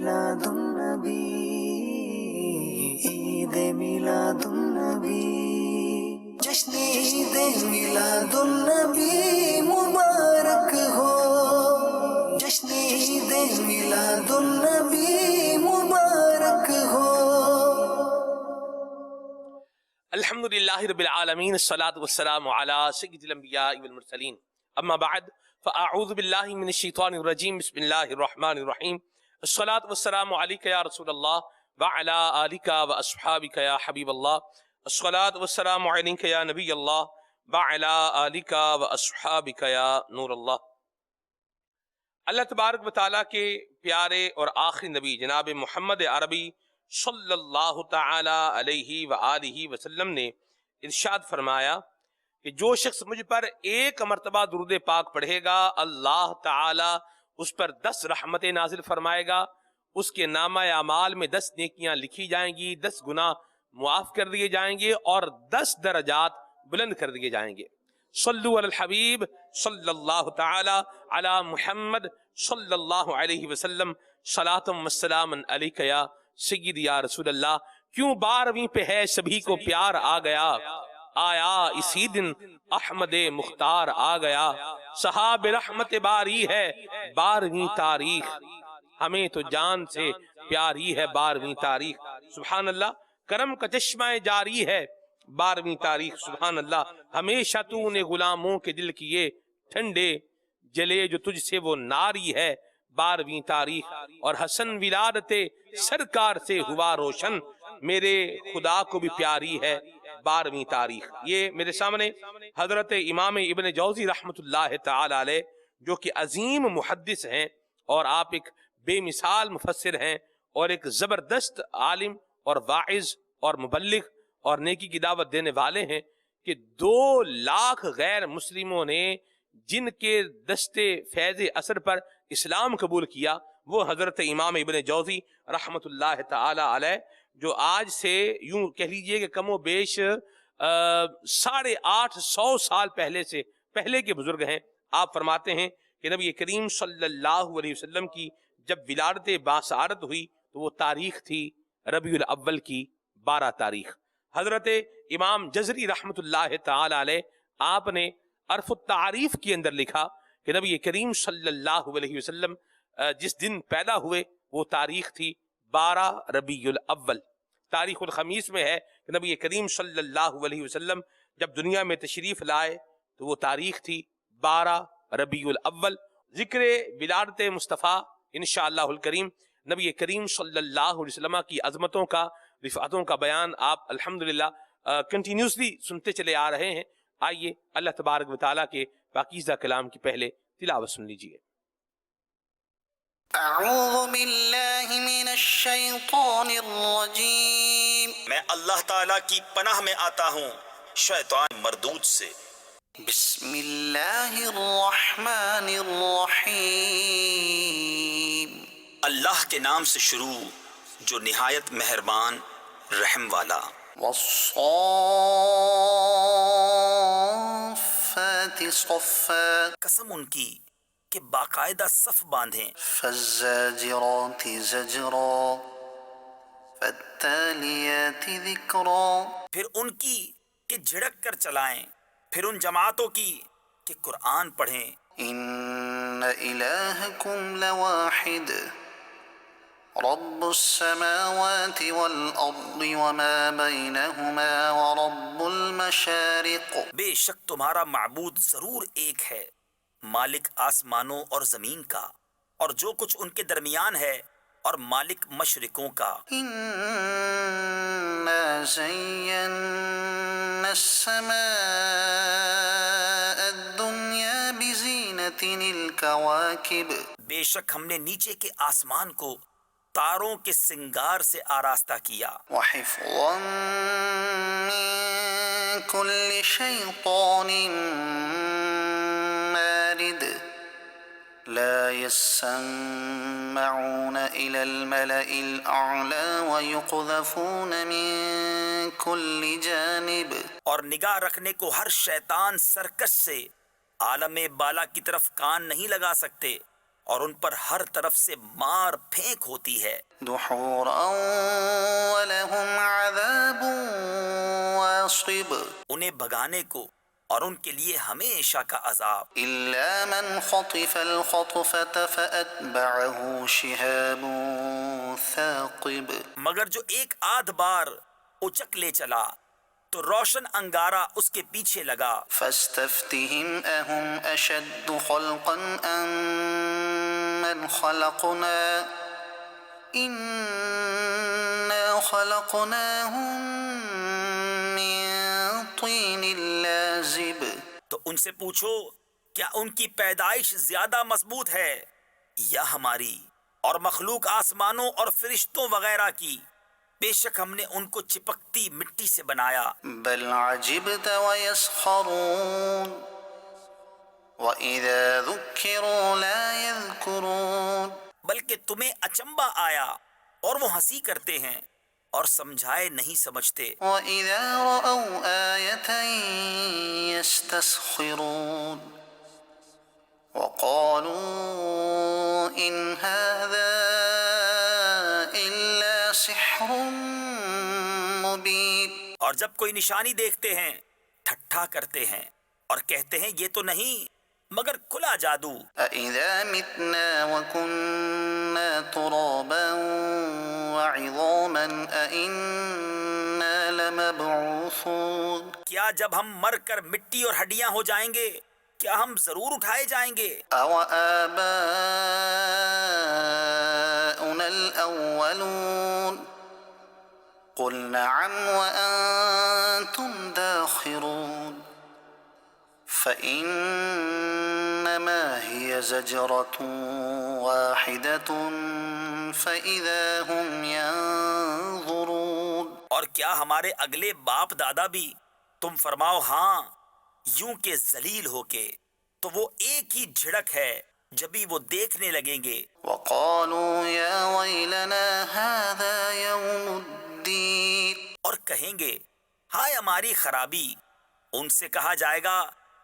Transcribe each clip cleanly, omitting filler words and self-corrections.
میلاد النبی، عید میلاد النبی، جشن عید میلاد النبی مبارک ہو، جشن عید میلاد النبی مبارک ہو۔ الحمدللہ رب العالمین، الصلاۃ والسلام علی سید الانبیاء والمرسلین، اما بعد فاعوذ باللہ من الشیطان الرجیم، بسم اللہ الرحمن الرحیم، الصلاۃ والسلام علیک یا رسول اللہ وعلی آلک واصحابک یا حبیب اللہ، الصلاۃ والسلام علیک یا نبی اللہ وعلی آلک واصحابک یا نور اللہ۔ اللہ تبارک و تعالیٰ کے پیارے اور آخری نبی جناب محمد عربی صلی اللہ تعالی علیہ وآلہ وسلم نے ارشاد فرمایا کہ جو شخص مجھ پر ایک مرتبہ درود پاک پڑھے گا، اللہ تعالی اس پر 10 رحمتیں نازل فرمائے گا، اس کے نامہ اعمال میں 10 نیکیاں لکھی جائیں گی، 10 گناہ معاف کر دیے جائیں گے اور 10 درجات بلند کر دیے جائیں گے۔ صلو علی الحبیب صلی اللہ تعالی علی محمد صلی اللہ علیہ وسلم، صلاۃ و سلام علیک یا سید یا رسول اللہ۔ کیوں 12ویں پہ ہے سبھی کو پیار آ گیا، آیا اسی دن احمد مختار آ گیا، صحاب رحمت باری ہے 12ویں تاریخ، ہمیں تو جان سے پیاری ہے 12ویں تاریخ۔ سبحان اللہ، کرم کا چشمہ جاری ہے 12ویں تاریخ۔ سبحان اللہ، ہمیشہ تو نے غلاموں کے دل کیے ٹھنڈے، جلے جو تجھ سے وہ ناری ہے 12ویں تاریخ۔ اور حسن ولادت سرکار سے ہوا روشن، میرے خدا کو بھی پیاری ہے 12ویں تاریخ۔ یہ میرے سامنے حضرت امام ابن جوزی رحمت اللہ تعالی علیہ، جو کہ عظیم محدث ہیں اور آپ ایک بے مثال مفسر ہیں اور ایک زبردست عالم اور واعظ اور مبلغ اور نیکی کی دعوت دینے والے ہیں، کہ 2 لاکھ غیر مسلموں نے جن کے دستے فیض اثر پر اسلام قبول کیا، وہ حضرت امام ابن جوزی رحمت اللہ تعالی علیہ، جو آج سے یوں کہہ لیجئے کہ کم و بیش 850 سال پہلے کے بزرگ ہیں۔ آپ فرماتے ہیں کہ نبی کریم صلی اللہ علیہ وسلم کی جب ولادت باسعادت ہوئی تو وہ تاریخ تھی ربیع الاول کی 12 تاریخ۔ حضرت امام جزری رحمت اللہ تعالی علیہ، آپ نے عرف التعریف کے اندر لکھا کہ نبی کریم صلی اللہ علیہ وسلم جس دن پیدا ہوئے وہ تاریخ تھی 12 ربیع الاول۔ تاریخ الخمیس میں ہے کہ نبی کریم صلی اللہ علیہ وسلم جب دنیا میں تشریف لائے تو وہ تاریخ تھی 12 ربیع الاول۔ ذکر ولادت مصطفیٰ انشاءاللہ الکریم، نبی کریم صلی اللہ علیہ وسلم کی عظمتوں کا، رفعتوں کا بیان آپ الحمدللہ کنٹینیوسلی سنتے چلے آ رہے ہیں۔ آئیے اللہ تبارک و تعالیٰ کے پاکیزہ کلام کی پہلے تلاوت سن لیجئے۔ اعوذ باللہ من الشیطان الرجیم، میں اللہ تعالیٰ کی پناہ میں آتا ہوں شیطان مردود سے۔ بسم اللہ الرحمن الرحیم، اللہ کے نام سے شروع جو نہایت مہربان رحم والا۔ والصافات صفا، قسم ان کی کہ باقاعدہ صف باندھیں، فالزاجرات زجرا، فالتالیات ذکرا، پھر ان کی کہ جھڑک کر چلائیں، پھر ان جماعتوں کی کہ قرآن پڑھیں۔ ان الہکم لواحد رب السماوات والارض وما بینہما ورب المشارق، بے شک تمہارا معبود ضرور ایک ہے، مالک آسمانوں اور زمین کا اور جو کچھ ان کے درمیان ہے، اور مالک مشرقوں کا۔ انا زینا السماء الدنیا بزینت الکواکب، بے شک ہم نے نیچے کے آسمان کو تاروں کے سنگار سے آراستہ کیا، وحفظا من كل شیطان مارد، لا يسمعون إلى الملأ الأعلى ويقذفون من كل جانب، اور نگاہ رکھنے کو ہر شیطان سرکش سے عالم بالا کی طرف کان نہیں لگا سکتے، اور ان پر ہر طرف سے مار پھینک ہوتی ہے۔ دحورا ولهم عذاب واصب انہیں بھگانے کو اور ان کے لیے ہمیشہ کا عذاب۔ إلا من خطف الخطفة فأتبعه شهاب ثاقب مگر جو ایک آدھ بار اچک لے چلا تو روشن انگارہ اس کے پیچھے لگا۔ فاستفتهم أهم أشد خلقا أم من خلقنا إنا خلقناهم من طين لازب تو ان سے پوچھو کیا ان کی پیدائش زیادہ مضبوط ہے یا ہماری، اور مخلوق آسمانوں اور فرشتوں وغیرہ کی، بے شک ہم نے ان کو چپکتی مٹی سے بنایا۔ بل عجبت ويسخرون وإذا ذكروا لا يذكرون بلکہ تمہیں اچنبا آیا اور وہ ہنسی کرتے ہیں اور سمجھائے نہیں سمجھتے۔ وإذا رأوا آية يستسخرون وقالوا إن هذا إلا سحر مبين اور جب کوئی نشانی دیکھتے ہیں ٹھٹھا کرتے ہیں اور کہتے ہیں یہ تو نہیں مگر کھلا جادو۔ أإذا متنا وكنا ترابا وعظاما أإنا لمبعوثون کیا جب ہم مر کر مٹی اور ہڈیاں ہو جائیں گے کیا ہم ضرور اٹھائے جائیں گے؟ أوآباؤنا الأولون قل نعم وأنتم داخرون فإنما هي زجرة واحدة فإذا هم ينظرون اور کیا ہمارے اگلے باپ دادا بھی؟ تم فرماؤ ہاں، یوں کہ ذلیل ہو کے، تو وہ ایک ہی جھڑک ہے جبھی وہ دیکھنے لگیں گے۔ وقالوا يا ويلنا هذا يوم الدين اور کہیں گے ہائے ہماری خرابی۔ ان سے کہا جائے گا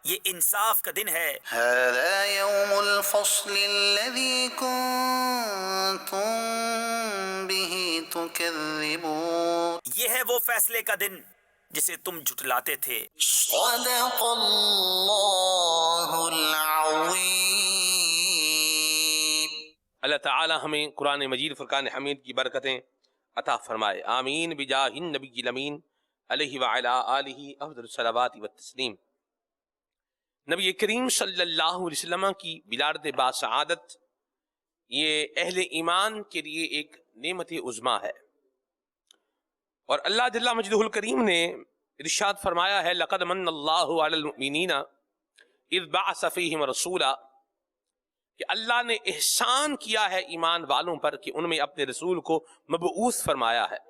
یہ انصاف کا دن ہے، هذا يوم الفصل الذي كنتم به تكذبون یہ ہے وہ فیصلے کا دن جسے تم جھٹلاتے تھے۔ صدق اللہ العظیم۔ اللہ تعالی ہمیں قرآن مجید فرقان حمید کی برکتیں عطا فرمائے، آمین بجاہ النبی الامین علیہ وعلی آلہ افضل الصلوات والتسلیم۔ نبی کریم صلی اللہ علیہ وسلم کی ولادت باسعادت یہ اہل ایمان کے لیے ایک نعمت عظمیٰ ہے، اور اللہ جل مجدہ الکریم نے ارشاد فرمایا ہے لقد من اللہ علی المؤمنین اذ بعث فیہم رسولا، کہ اللہ نے احسان کیا ہے ایمان والوں پر کہ ان میں اپنے رسول کو مبعوث فرمایا ہے۔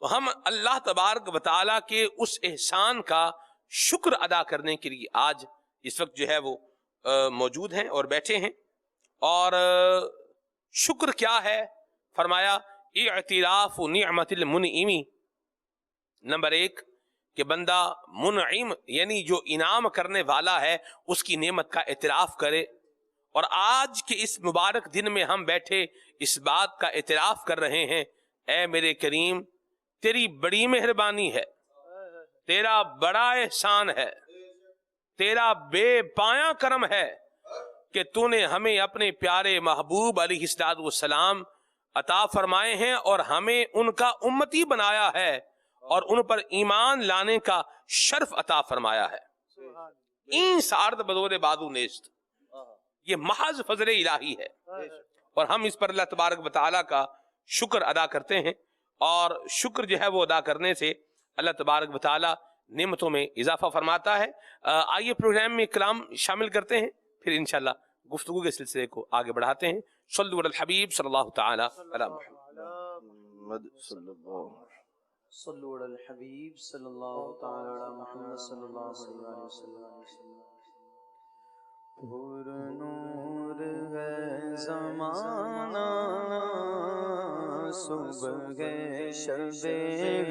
تو ہم اللہ تبارک و تعالیٰ کے اس احسان کا شکر ادا کرنے کے لیے آج اس وقت جو ہے وہ موجود ہیں اور بیٹھے ہیں۔ اور شکر کیا ہے؟ فرمایا اعتراف نعمت المنعمی، نمبر ایک کہ بندہ منعم یعنی جو انعام کرنے والا ہے اس کی نعمت کا اعتراف کرے۔ اور آج کے اس مبارک دن میں ہم بیٹھے اس بات کا اعتراف کر رہے ہیں اے میرے کریم تیری بڑی مہربانی ہے، تیرا بڑا احسان ہے، تیرا بے پایاں کرم ہے کہ تو نے ہمیں اپنے پیارے محبوب علیہ السلام عطا فرمائے ہیں اور ہمیں ان کا امتی بنایا ہے اور ان پر ایمان لانے کا شرف عطا فرمایا ہے۔ این سارد بدور بادو نیست، یہ محض فضل الہی ہے، اور ہم اس پر اللہ تبارک و تعالیٰ کا شکر ادا کرتے ہیں، اور شکر جو ہے وہ ادا کرنے سے اللہ تبارک و تعالیٰ نعمتوں میں اضافہ فرماتا ہے۔ آئیے پروگرام میں کلام شامل کرتے ہیں، پھر انشاءاللہ گفتگو کے سلسلے کو آگے بڑھاتے ہیں۔ صلو علی الحبیب صلی اللہ تعالی علی محمد صلی اللہ صلو علی الحبیب صلی اللہ تعالی علی محمد صلی اللہ علیہ وسلم۔ پر نور ہے زمانہ صبح شب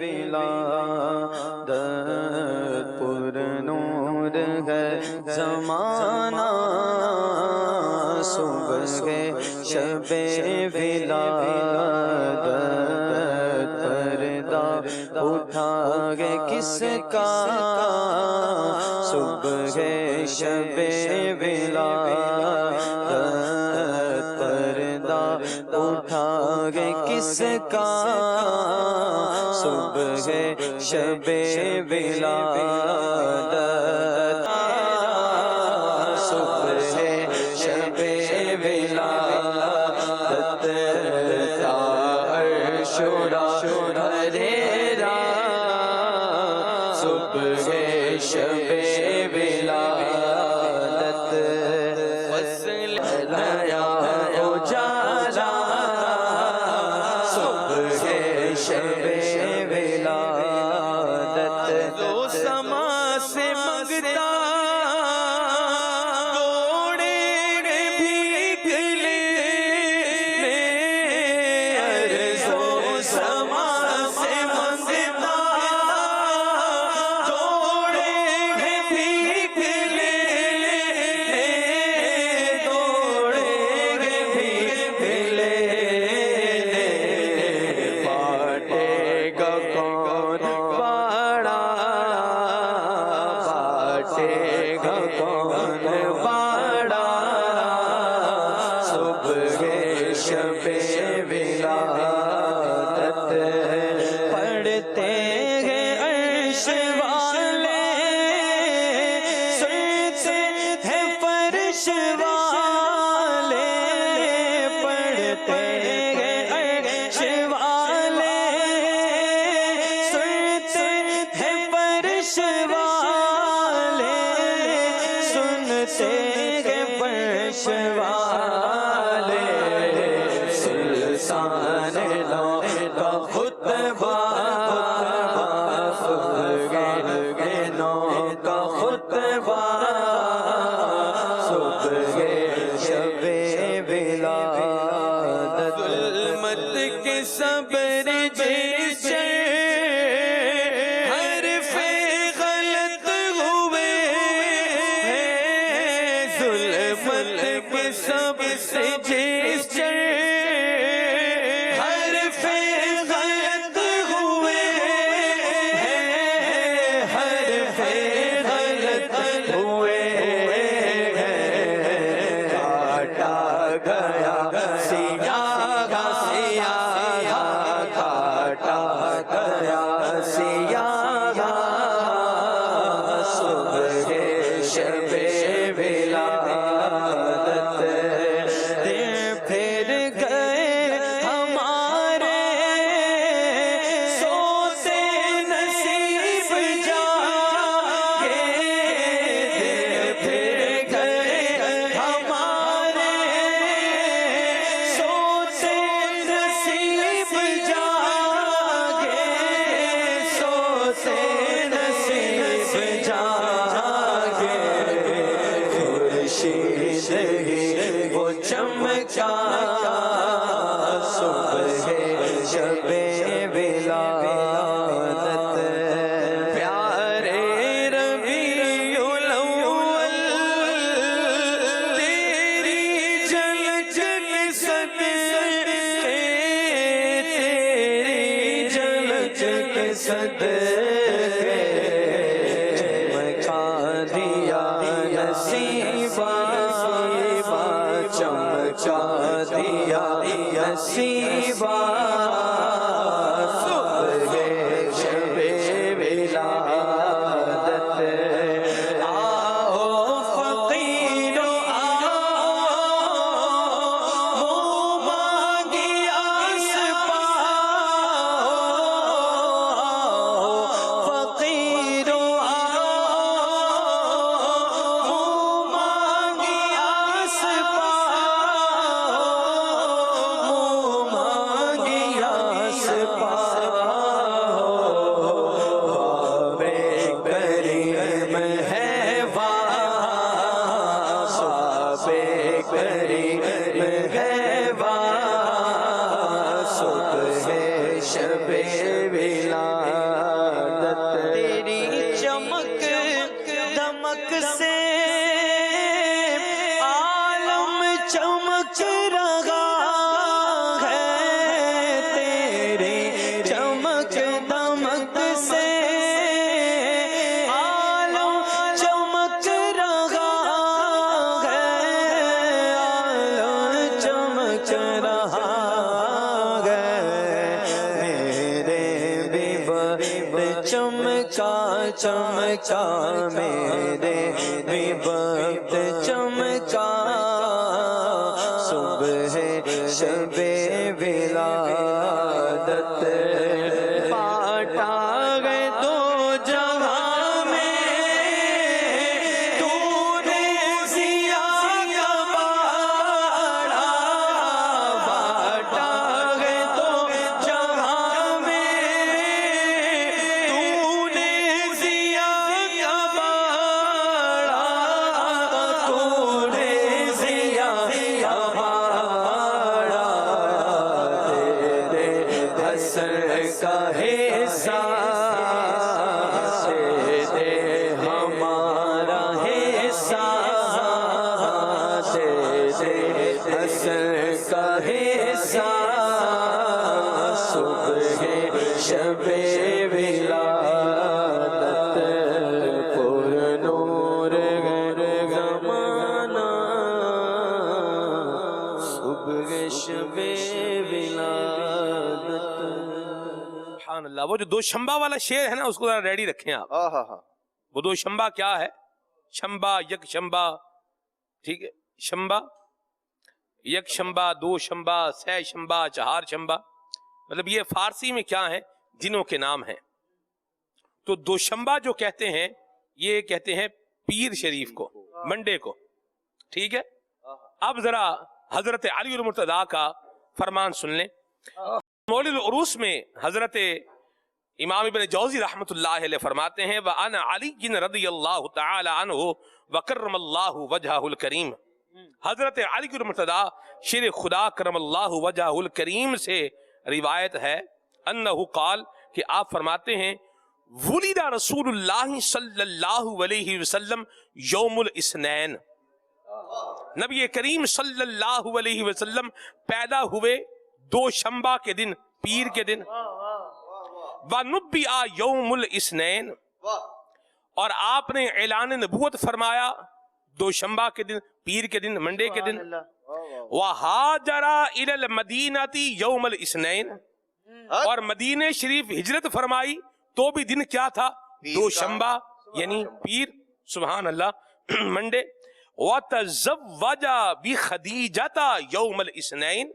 ولادت، پر نور ہے زمانہ صبح شب ولادت پردہ اٹھا گے کس کا صبح شب ولادت پردہ اٹھا گے کس کا صبح شب ولادت صبح شب ولادت تا عرش دھریرا صبح شب ولادت فصل نیا اجالا صبح شب ولادت دو سما سے منگتا پڑھتے ہیں عرش والے سنتے ہیں فرش والے پڑھتے ہیں عرش والے سنتے ہیں فرش والے سنتے ہیں فرش والے سلطان لو کا خطبہ کا خطبہ صبح شب ولادت ظلمت کے صبر جیسے حرف غلط ہوئے ظلمت کے صبر جیسے حرف غلط ہوئے حرف غلط ہوئے کاٹا گیا سیاہ کاٹا گیا سیاہ صبح شب ولادت دن پھر گئے ہمارے سوتے نصیب جاگے دن پھر گئے ہمارے سوتے نصیب جاگے سوتے نصیب جاگے خورشید ہی وہ چمکا صبح شب ولادت پیارے ربیع الاول تیری جھلک صدقے تیری جھلک صدقے چمکا دیا نصیبہ چمکا دیا نصیبہ صبح شب ولادت آؤ فقیرو آؤ مانگی آس پاؤ فقیرو آؤ مانگی آس پاؤ مانگی آس پاؤ باب کریم ہے وہاں باب کریم ہے وہاں صبح شب ولادت تیری چمک دمک سے عالم چمک چمکا میرے بھی وقت چمکا صبح شب ولادت بانٹا گئے دو جہاں میں تو نے ضیا کا باڑا بانٹا گئے دو جہاں میں تو نے ضیا کا باڑا تو نے ضیا کا باڑا تیرے حسن کا حصہ دے ہمارا حصہ دے حسن کا حصہ صبح شب ولادت پر نور زمانہ صبح شب ولادت. سبحان اللہ. وہ جو دو شمبا والا شعر ہے نا، اس کو ذرا ریڈی رکھیں آپ. وہ دو شمبا کیا ہے؟ شمبا، یک شمبا، ٹھیک ہے، شمبا، یک شمبا، دو شمبا، سہ شمبا، چہار شمبا، مطلب یہ فارسی میں کیا ہے؟ جنوں کے نام ہیں. تو دو شمبا جو کہتے ہیں، یہ کہتے ہیں پیر شریف کو، منڈے کو، ٹھیک ہے. اب ذرا حضرت علی المرتضیٰ کا فرمان سن لیں. مولد العروس میں حضرت امام ابن جوزی رحمۃ اللہ علیہ فرماتے ہیں وَأَنَا عَلِيٍّ رضی اللہ تعالی عنہ وَكَرَّمَ اللَّهُ وَجْهَهُ الْكَرِيمَ. حضرت علی المرتضیٰ شیر خدا کرم اللہ وجہ الکریم سے روایت ہے انہو قال کہ آپ فرماتے ہیں ولد رسول اللہ صلی اللہ علیہ وسلم یوم الاثنین. نبی کریم صلی اللہ علیہ وسلم پیدا ہوئے دو شمبا کے دن، پیر کے دن. وَنُبِّئَ یوم الاثنین، اور آپ نے اعلان نبوت فرمایا دو شمبا کے دن، پیر کے دن، منڈے کے دن. وَحَاجَرَ إِلَى الْمَدِينَةِ یوم الاثنین، اور مدینہ شریف ہجرت فرمائی تو بھی دن کیا تھا؟ دو شمبا یعنی پیر. سبحان اللہ. منڈے. وَتَزَوَّجَ بِخَدِیجَةَ یوم الاثنین،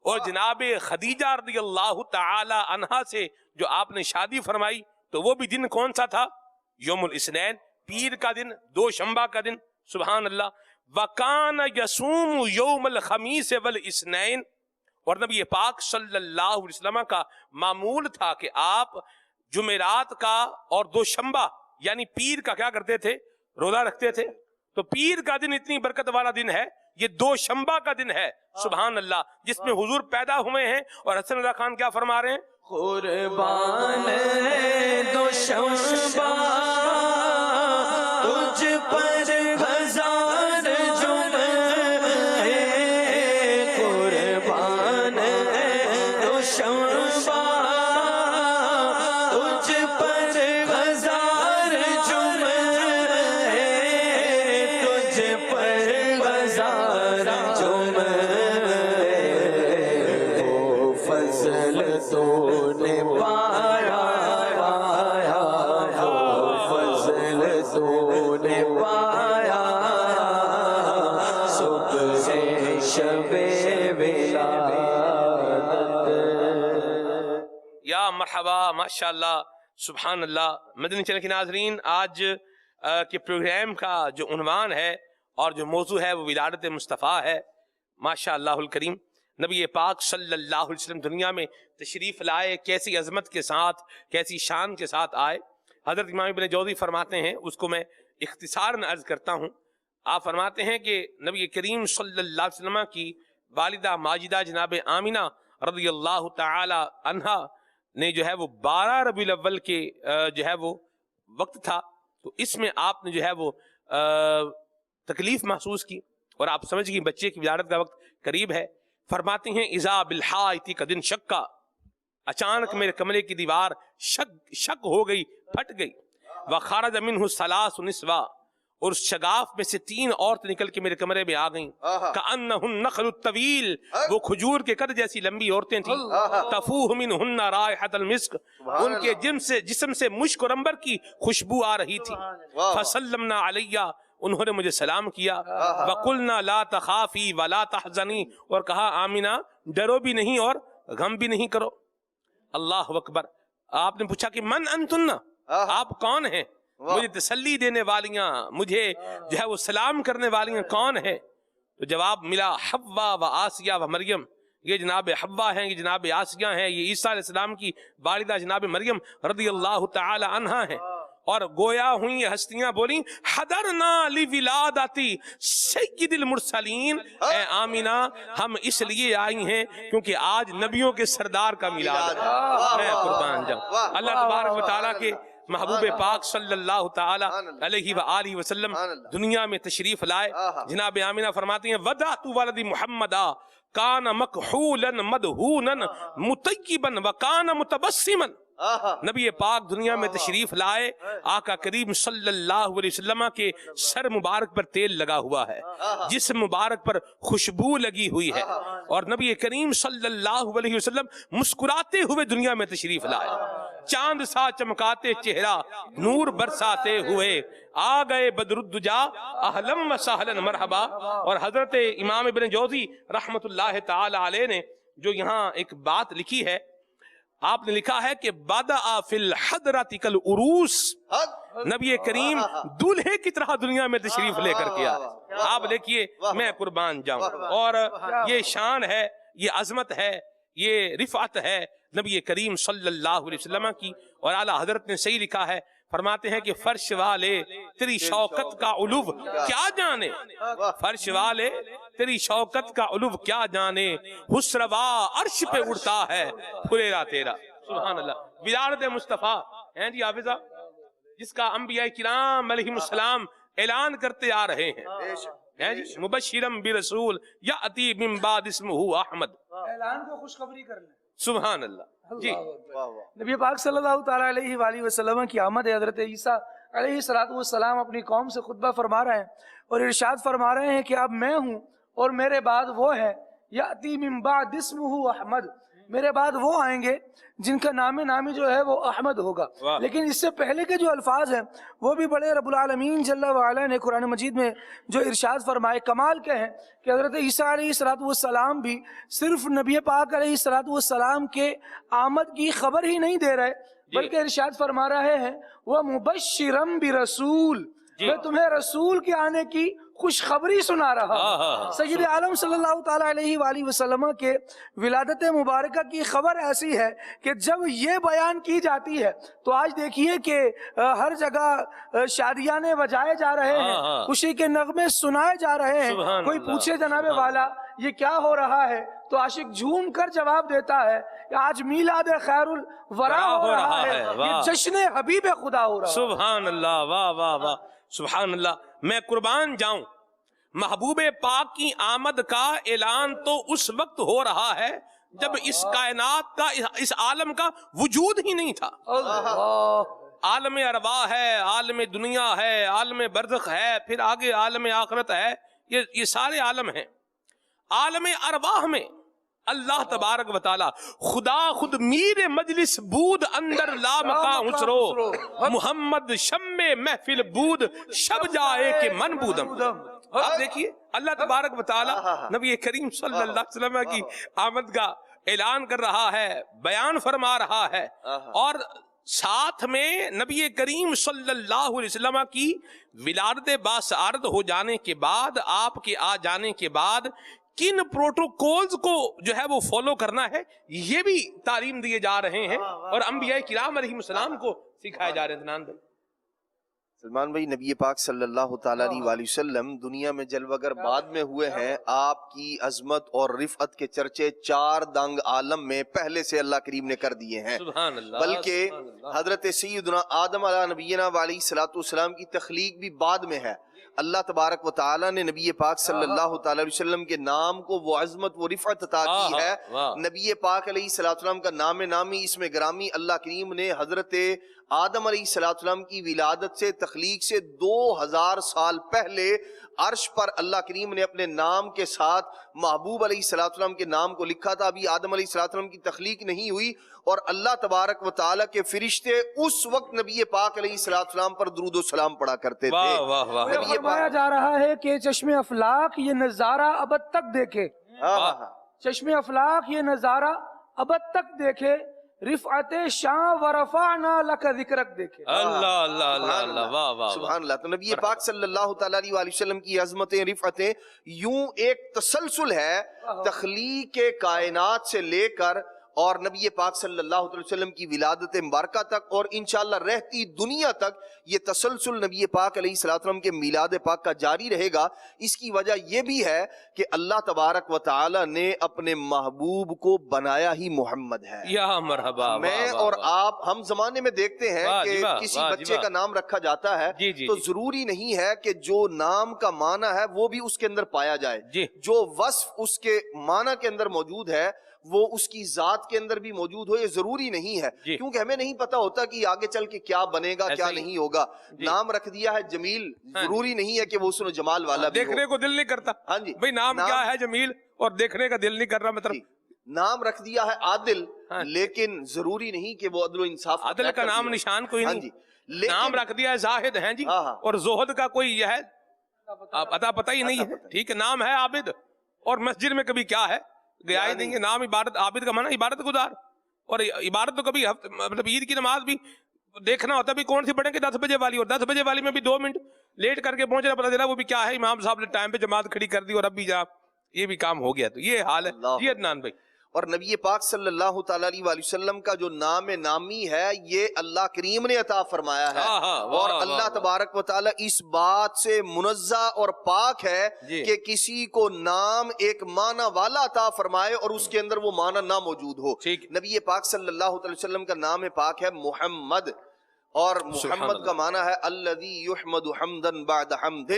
اور جناب خدیجہ رضی اللہ تعالی عنہا سے جو آپ نے شادی فرمائی تو وہ بھی دن کون سا تھا؟ یوم الاثنین، پیر کا دن، دو شمبا کا دن. سبحان اللہ. وَكَانَ يَصُومُ يَوْمَ الْخَمِيسِ وَالْإِثْنَيْنِ، اور نبی پاک صلی اللہ علیہ وسلم کا معمول تھا کہ آپ جمعرات کا اور دو شمبا یعنی پیر کا کیا کرتے تھے؟ روزہ رکھتے تھے. تو پیر کا دن اتنی برکت والا دن ہے، یہ دو شمبا کا دن ہے. سبحان اللہ. جس میں حضور پیدا ہوئے ہیں. اور حسن رضا خان کیا فرما رہے ہیں؟ قربان دو شمبا تجھ پر ہزار جمعے، قربان دو شمبا تجھ پر ہزار جمعے، تجھ پر ہزار جمعے. وہ فضل تو نے پایا پایا، وہ فضل تو نے پایا صبح شب ولادت. یا مرحبا، ماشاءاللہ، سبحان اللہ. مدنی چینل کے ناظرین، آج کے پروگرام کا جو عنوان ہے اور جو موضوع ہے وہ ولادت مصطفیٰ ہے. ماشاءاللہ الکریم. نبی پاک صلی اللہ علیہ وسلم دنیا میں تشریف لائے، کیسی عظمت کے ساتھ، کیسی شان کے ساتھ آئے. حضرت امام ابن جوزی فرماتے ہیں، اس کو میں اختصاراً عرض کرتا ہوں. آپ فرماتے ہیں کہ نبی کریم صلی اللہ علیہ وسلم کی والدہ ماجدہ جناب آمینہ رضی اللہ تعالی عنہا نے جو ہے وہ 12 ربیع الاول کے جو ہے وہ وقت تھا، تو اس میں آپ نے جو ہے وہ تکلیف محسوس کی اور آپ سمجھ گئی بچے کی ولادت کا وقت قریب ہے. فرماتے ہیں اذا بالحائط کا دن شکا، اچانک میرے کمرے کی دیوار شک ہو گئی، پھٹ گئی. وخرج منہ ثلاث نسواں، اور اس شگاف میں سے 3 عورتیں نکل کے میرے کمرے میں آ گئیں کأنہن نخل الطویل، وہ کھجور کے قد جیسی لمبی عورتیں تھیں، تفوح منہن رائحۃ المسک، ان کے جسم سے مشک اور عنبر کی خوشبو آ رہی تھی، فسلمنا علیہ، انہوں نے مجھے سلام کیا، وقلنا لا تخافی ولا تحزنی، اور کہا آمینہ ڈرو بھی نہیں اور غم بھی نہیں کرو۔ اللہ اکبر۔ آپ نے پوچھا کہ من انتن، آپ کون ہیں؟ مجھے تسلی دینے والیاں، مجھے جو ہے وہ سلام کرنے والیاں کون ہیں؟ تو جواب ملا حوا و آسیہ و مریم، یہ جناب حوا ہیں، یہ جناب آسیہ ہیں، یہ عیسیٰ علیہ السلام کی والدہ جناب مریم رضی اللہ تعالی عنہا ہیں۔ اور گویا ہوئی یہ ہستیاں بولیں حضرنا لولادتی سید المرسلین، اے آمینہ ہم اس لیے آئی ہیں کیونکہ آج نبیوں کے سردار کا میلاد ہے۔ میں قربان جاؤں۔ اللہ تبارک و تعالیٰ کے محبوب پاک صلی اللہ تعالی علیہ وآلہ وسلم دنیا میں تشریف لائے۔ جناب آمینہ فرماتی ہیں وَدَعْتُ وَلَدِ مُحَمَّدًا كَانَ مَكْحُولًا مَدْهُونًا مُطَيِّبًا وَكَانَ مُتَبَسِّمًا۔ نبی پاک دنیا میں تشریف لائے، آقا کریم صلی اللہ علیہ وسلم کے سر مبارک پر تیل لگا ہوا ہے، جسم مبارک پر خوشبو لگی ہوئی ہے، اور نبی کریم صلی اللہ علیہ وسلم مسکراتے ہوئے دنیا میں تشریف لائے، چاند سا چمکاتے چہرہ نور برساتے ہوئے آ گئے بدر الدجا اہلم و سہلا مرحبا۔ اور حضرت امام ابن جوزی رحمت اللہ تعالی علیہ نے جو یہاں ایک بات لکھی ہے، آپ نے لکھا ہے کہ بدأ فی الحضرۃ کالعروس، نبی کریم دولہے کی طرح دنیا میں تشریف لے کر کیا۔ آپ دیکھیے میں قربان جاؤں، اور یہ شان ہے، یہ عظمت ہے، یہ رفعت ہے نبی کریم صلی اللہ علیہ وسلم کی۔ اور اعلیٰ حضرت نے صحیح لکھا ہے، فرماتے ہیں کہ فرش والے تیری شوکت کا علو کیا جانے، فرش والے تیری شوکت کا علو کیا جانے، حسروا عرش پہ اڑتا ہے پھریرا تیرا۔ سبحان اللہ۔ ولادت مصطفیٰ ہیں جی حافظہ، جس کا انبیاء کرام علیہ السلام اعلان کرتے آ رہے ہیں جی، مبشرم برسول یاتی من بعد اسمہ احمد، اعلان کو خوشخبری کر لیں۔ سبحان اللہ جی۔ نبی پاک صلی اللہ تعالیٰ علیہ وآلہ وسلم کی آمد ہے۔ حضرت عیسیٰ علیہ السلام اپنی قوم سے خطبہ فرما رہے ہیں اور ارشاد فرما رہے ہیں کہ اب میں ہوں اور میرے بعد وہ ہے، یاتی من بعد اسمہ احمد، میرے بعد وہ آئیں گے جن کا نام نامی جو ہے وہ احمد ہوگا۔ لیکن اس سے پہلے کے جو الفاظ ہیں وہ بھی بڑے رب العالمین جل وعلا نے قرآن مجید میں جو ارشاد فرمائے کمال کے ہیں کہ حضرت عیسیٰ علیہ السلام بھی صرف نبی پاک علیہ السلام کے آمد کی خبر ہی نہیں دے رہے، بلکہ ارشاد فرما رہے ہیں وہ مبشرم برسول، میں تمہیں رسول کے آنے کی خوشخبری سنا رہا ہوں۔ سید عالم صلی اللہ تعالیٰ علیہ وآلہ وسلم کے ولادت مبارکہ کی خبر ایسی ہے کہ جب یہ بیان کی جاتی ہے تو آج دیکھیے کہ ہر جگہ شادیانے بجائے جا رہے ہیں، خوشی کے نغمے سنائے جا رہے ہیں۔ کوئی پوچھے جناب والا یہ کیا ہو رہا ہے تو عاشق جھوم کر جواب دیتا ہے آج میلاد خیر الورا ہو رہا ہے، یہ جشن حبیب خدا ہو رہا ہے۔ سبحان اللہ، واہ واہ واہ، سبحان اللہ۔ میں قربان جاؤں، محبوب پاک کی آمد کا اعلان تو اس وقت ہو رہا ہے جب اس کائنات کا، اس عالم کا وجود ہی نہیں تھا۔ عالم ارواح ہے، عالم دنیا ہے، عالم برزخ ہے، پھر آگے عالم آخرت ہے، یہ سارے عالم ہیں۔ عالم ارواح میں اللہ تبارک و تعالی خدا خود میر مجلس بود اندر لامکاں اسرو، محمد شم محفل بود شب جائے کہ من بودم۔ آپ دیکھیے اللہ تبارک و تعالی نبی کریم صلی اللہ علیہ وسلم کی آمد کا اعلان کر رہا ہے، بیان فرما رہا ہے، اور ساتھ میں نبی کریم صلی اللہ علیہ وسلم کی ولادت باسعارت ہو جانے کے بعد، آپ کے آ جانے کے بعد کن پروٹوکولز کو جو ہے وہ فالو کرنا ہے، یہ بھی تعلیم دیے جا رہے ہیں اور انبیاء کرام علیہ السلام کو سکھائے جا رہے ہیں۔ سلمان بھائی، نبی پاک صلی اللہ تعالیٰ علیہ وآلہ وسلم دنیا میں جلوگر بعد میں ہوئے ہیں، آپ کی عظمت اور رفعت کے چرچے 4 دنگ عالم میں پہلے سے اللہ کریم نے کر دیے ہیں، بلکہ حضرت سیدنا آدم علیہ نبینا علیہ السلام کی تخلیق بھی بعد میں ہے۔ اللہ تبارک و تعالیٰ نے نبی پاک صلی اللہ تعالیٰ علیہ وسلم کے نام کو وہ عظمت وہ رفعت عطا کی ہے۔ نبی پاک علیہ السلام کا نام نامی اسم گرامی اللہ کریم نے حضرت آدم علیہ السلام کی ولادت سے تخلیق سے 2000 سال پہلے عرش پر اللہ کریم نے اپنے نام کے ساتھ محبوب علیہ السلام کے نام کو لکھا تھا. ابھی آدم علیہ السلام کی تخلیق نہیں ہوئی اور اللہ تبارک و تعالیٰ کے فرشتے اس وقت نبی پاک علیہ السلام پر درود و سلام پڑھا کرتے تھے. واہ واہ واہ. نبی فرمایا جا رہا ہے کہ چشم افلاق یہ نظارہ ابد تک دیکھے. چشم افلاق یہ نظارہ ابد تک دیکھے. رفعت شان و رفعنا لک ذکرک دیکھے. اللہ اللہ اللہ اللہ. واہ واہ. سبحان اللہ. تو نبی پاک صلی اللہ تعالیٰ علیہ وسلم کی عظمتیں رفعتیں یوں ایک تسلسل ہے تخلیق کائنات سے لے کر اور نبی پاک صلی اللہ علیہ وسلم کی ولادت مبارکہ تک اور انشاءاللہ رہتی دنیا تک یہ تسلسل نبی پاک علیہ السلام کے میلاد پاک کا جاری رہے گا. اس کی وجہ یہ بھی ہے کہ اللہ تبارک و تعالی نے اپنے محبوب کو بنایا ہی محمد ہے. یا مرحبا. میں اور آپ ہم زمانے میں دیکھتے ہیں کہ کسی بچے کا نام رکھا جاتا ہے تو ضروری نہیں ہے کہ جو نام کا معنی ہے وہ بھی اس کے اندر پایا جائے. جو وصف اس کے معنی کے اندر موجود ہے وہ اس کی ذات کے اندر بھی موجود ہو. یہ ضروری نہیں ہے کیونکہ ہمیں نہیں پتا ہوتا کہ آگے چل کے کیا بنے گا کیا نہیں ہوگا. نام رکھ دیا ہے جمیل, ضروری نہیں ہے کہ وہ حسن و جمال والا بھی ہو. دیکھنے کو دل نہیں کرتا. ہاں جی بھئی نام کیا ہے جمیل اور دیکھنے کا دل نہیں کر رہا. مطلب نام رکھ دیا ہے عادل لیکن ضروری نہیں کہ وہ عدل و انصاف. عادل کا نام نشان کوئی نہیں. نام رکھ دیا ہے زاہد ہیں جی اور زہد کا کوئی یہ ہے پتہ ہی نہیں ہے. ٹھیک ہے نام ہے عابد اور مسجد میں کبھی کیا ہے گیا ہی نہیں ہے. نام عبادت, عابد کا معنی عبادت گزار. اور عبادت تو کبھی مطلب عید کی نماز بھی دیکھنا ہوتا بھی کون سی پڑھیں گے 10 بجے والی, اور 10 بجے والی میں بھی 2 منٹ لیٹ کر کے پہنچنا پتا چلا وہ بھی کیا ہے امام صاحب نے ٹائم پہ جماعت کھڑی کر دی اور اب بھی جا یہ بھی کام ہو گیا. تو یہ حال ہے جی عدنان بھائی. اور نبی پاک صلی اللہ تعالیٰ علیہ وسلم کا جو نام نامی ہے یہ اللہ کریم نے عطا فرمایا ہے. اور اللہ تبارک و تعالیٰ اس بات سے منزہ اور پاک ہے کہ کسی کو نام ایک معنی والا عطا فرمائے اور اس کے اندر وہ معنی نہ موجود ہو. نبی پاک صلی اللہ علیہ وسلم کا نام پاک ہے محمد, اور محمد کا معنی ہے الذی یحمد حمدا بعد حمد.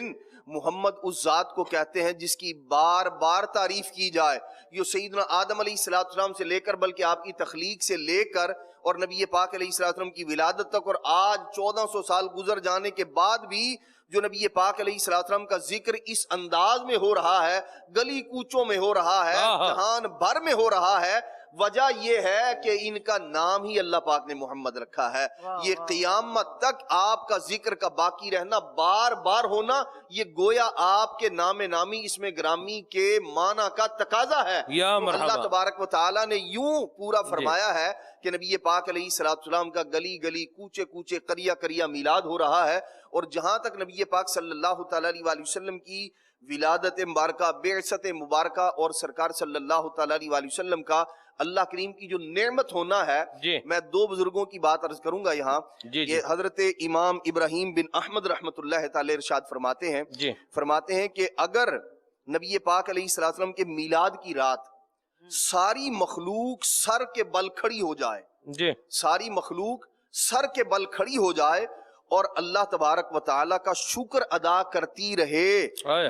محمد اس ذات کو کہتے ہیں جس کی بار بار تعریف کی جائے. یہ سیدنا آدم علیہ السلام سے لے کر بلکہ آپ کی تخلیق سے لے کر اور نبی پاک علیہ السلام کی ولادت تک اور آج 1400 سال گزر جانے کے بعد بھی جو نبی پاک علیہ السلام کا ذکر اس انداز میں ہو رہا ہے, گلی کوچوں میں ہو رہا ہے, جہان بھر میں ہو رہا ہے, وجہ یہ ہے کہ ان کا نام ہی اللہ پاک نے محمد رکھا ہے. یہ قیامت تک آپ کا ذکر کا باقی رہنا, بار بار ہونا, یہ گویا آپ کے نام نامی اس میں گرامی کے معنی کا تقاضا ہے. اللہ تبارک و تعالیٰ نے یوں پورا فرمایا ہے کہ نبی پاک علیہ السلام کا گلی گلی کوچے کوچے قریہ قریہ میلاد ہو رہا ہے. اور جہاں تک نبی پاک صلی اللہ تعالیٰ علیہ وسلم کی ولادت مبارکہ, بعثت مبارکہ اور سرکار صلی اللہ تعالیٰ علیہ وسلم کا اللہ کریم کی جو نعمت ہونا ہے, میں 2 بزرگوں کی بات عرض کروں گا یہاں. یہ حضرت امام ابراہیم بن احمد رحمت اللہ تعالی ارشاد فرماتے ہیں کہ اگر نبی پاک علیہ السلام کے میلاد کی رات ساری مخلوق سر کے بل کھڑی ہو جائے, ساری مخلوق سر کے بل کھڑی ہو جائے اور اللہ تبارک و تعالیٰ کا شکر ادا کرتی رہے,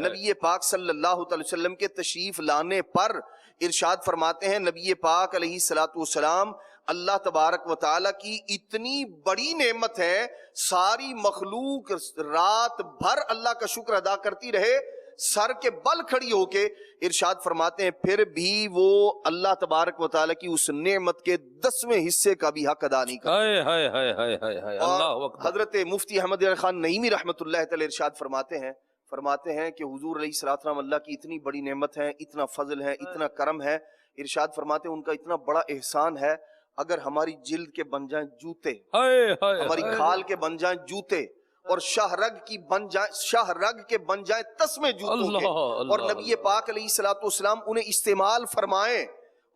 نبی پاک صلی اللہ علیہ وسلم کے تشریف لانے پر ارشاد فرماتے ہیں نبی پاک علیہ السلام اللہ تبارک و تعالیٰ کی اتنی بڑی نعمت ہے, ساری مخلوق رات بھر اللہ کا شکر ادا کرتی رہے سر کے بل کھڑی ہو کے, ارشاد فرماتے ہیں پھر بھی وہ اللہ تبارک و تعالیٰ کی اس نعمت کے 10ویں حصے کا بھی حق ادا نہیں کرتے. اور حضرت مفتی احمد خان نعیمی رحمت اللہ تعالی ارشاد فرماتے ہیں کہ حضور علیہ السلام اللہ کی اتنی بڑی نعمت ہے, اتنا فضل ہے, اتنا کرم ہے. ارشاد فرماتے ہیں ان کا اتنا بڑا احسان ہے, اگر ہماری جلد کے بن جائیں جوتے, ہماری کھال کے بن جائیں جوتے, اور شاہ رگ کے بن جائیں تسمے جوتوں کے, اور نبی پاک علیہ السلام انہیں استعمال فرمائیں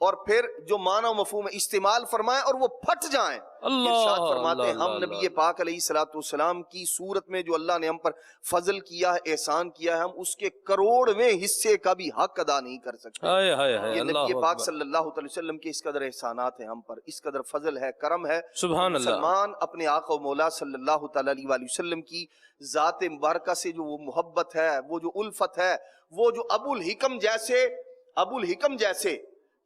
اور پھر جو معنی و مفہوم استعمال فرمائیں اور وہ پھٹ جائیں. ارشاد فرماتے ہیں ہم نبی پاک علیہ السلام کی صورت میں جو اللہ نے ہم پر فضل کیا ہے, احسان کیا ہے, ہم اس کے کروڑویں حصے کا بھی حق ادا نہیں کر سکتے. یہ نبی پاک صلی اللہ علیہ وسلم کے اس قدر احسانات ہیں ہم پر, اس قدر فضل ہے, کرم ہے. سبحان اللہ. مسلمان اپنے آقا و مولا صلی اللہ تعالیٰ علیہ وسلم کی ذات مبارکہ سے جو وہ محبت ہے, وہ جو الفت ہے, وہ جو ابو الحکم جیسے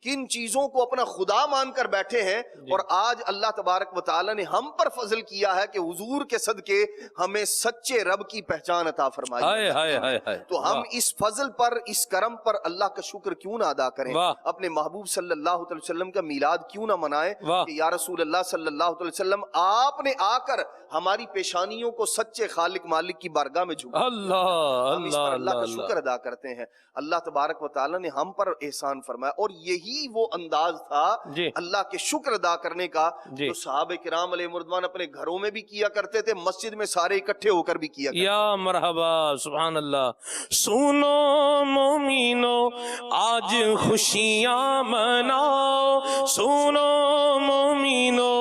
کن چیزوں کو اپنا خدا مان کر بیٹھے ہیں، اور آج اللہ تبارک و تعالی نے ہم پر فضل کیا ہے کہ حضور کے صدقے ہمیں سچے رب کی پہچان عطا فرمائی ہائے ہائے ہائے ہائے، تو ہم اس فضل پر، اس کرم پر اللہ کا شکر کیوں نہ ادا کریں؟ واہ۔ اپنے محبوب صلی اللہ علیہ وسلم کا میلاد کیوں نہ منائیں واہ۔ کہ یا رسول اللہ صلی اللہ علیہ وسلم آپ نے آ کر ہماری پیشانیوں کو سچے خالق مالک کی بارگاہ میں جھکا، اللہ ہم اس اللہ پر اللہ اللہ کا شکر ادا کرتے ہیں۔ اللہ تبارک و تعالی نے ہم پر احسان فرمایا، اور یہی وہ انداز تھا جی۔ اللہ کے شکر ادا کرنے کا جی۔ جو صحابہ کرام علیہ مردوان اپنے گھروں میں بھی کیا کرتے تھے، مسجد میں سارے اکٹھے ہو کر بھی کیا کرتے تھے۔ یا مرحبا، سبحان اللہ۔ سنو مومنو آج خوشیاں مناؤ، سنو مومنو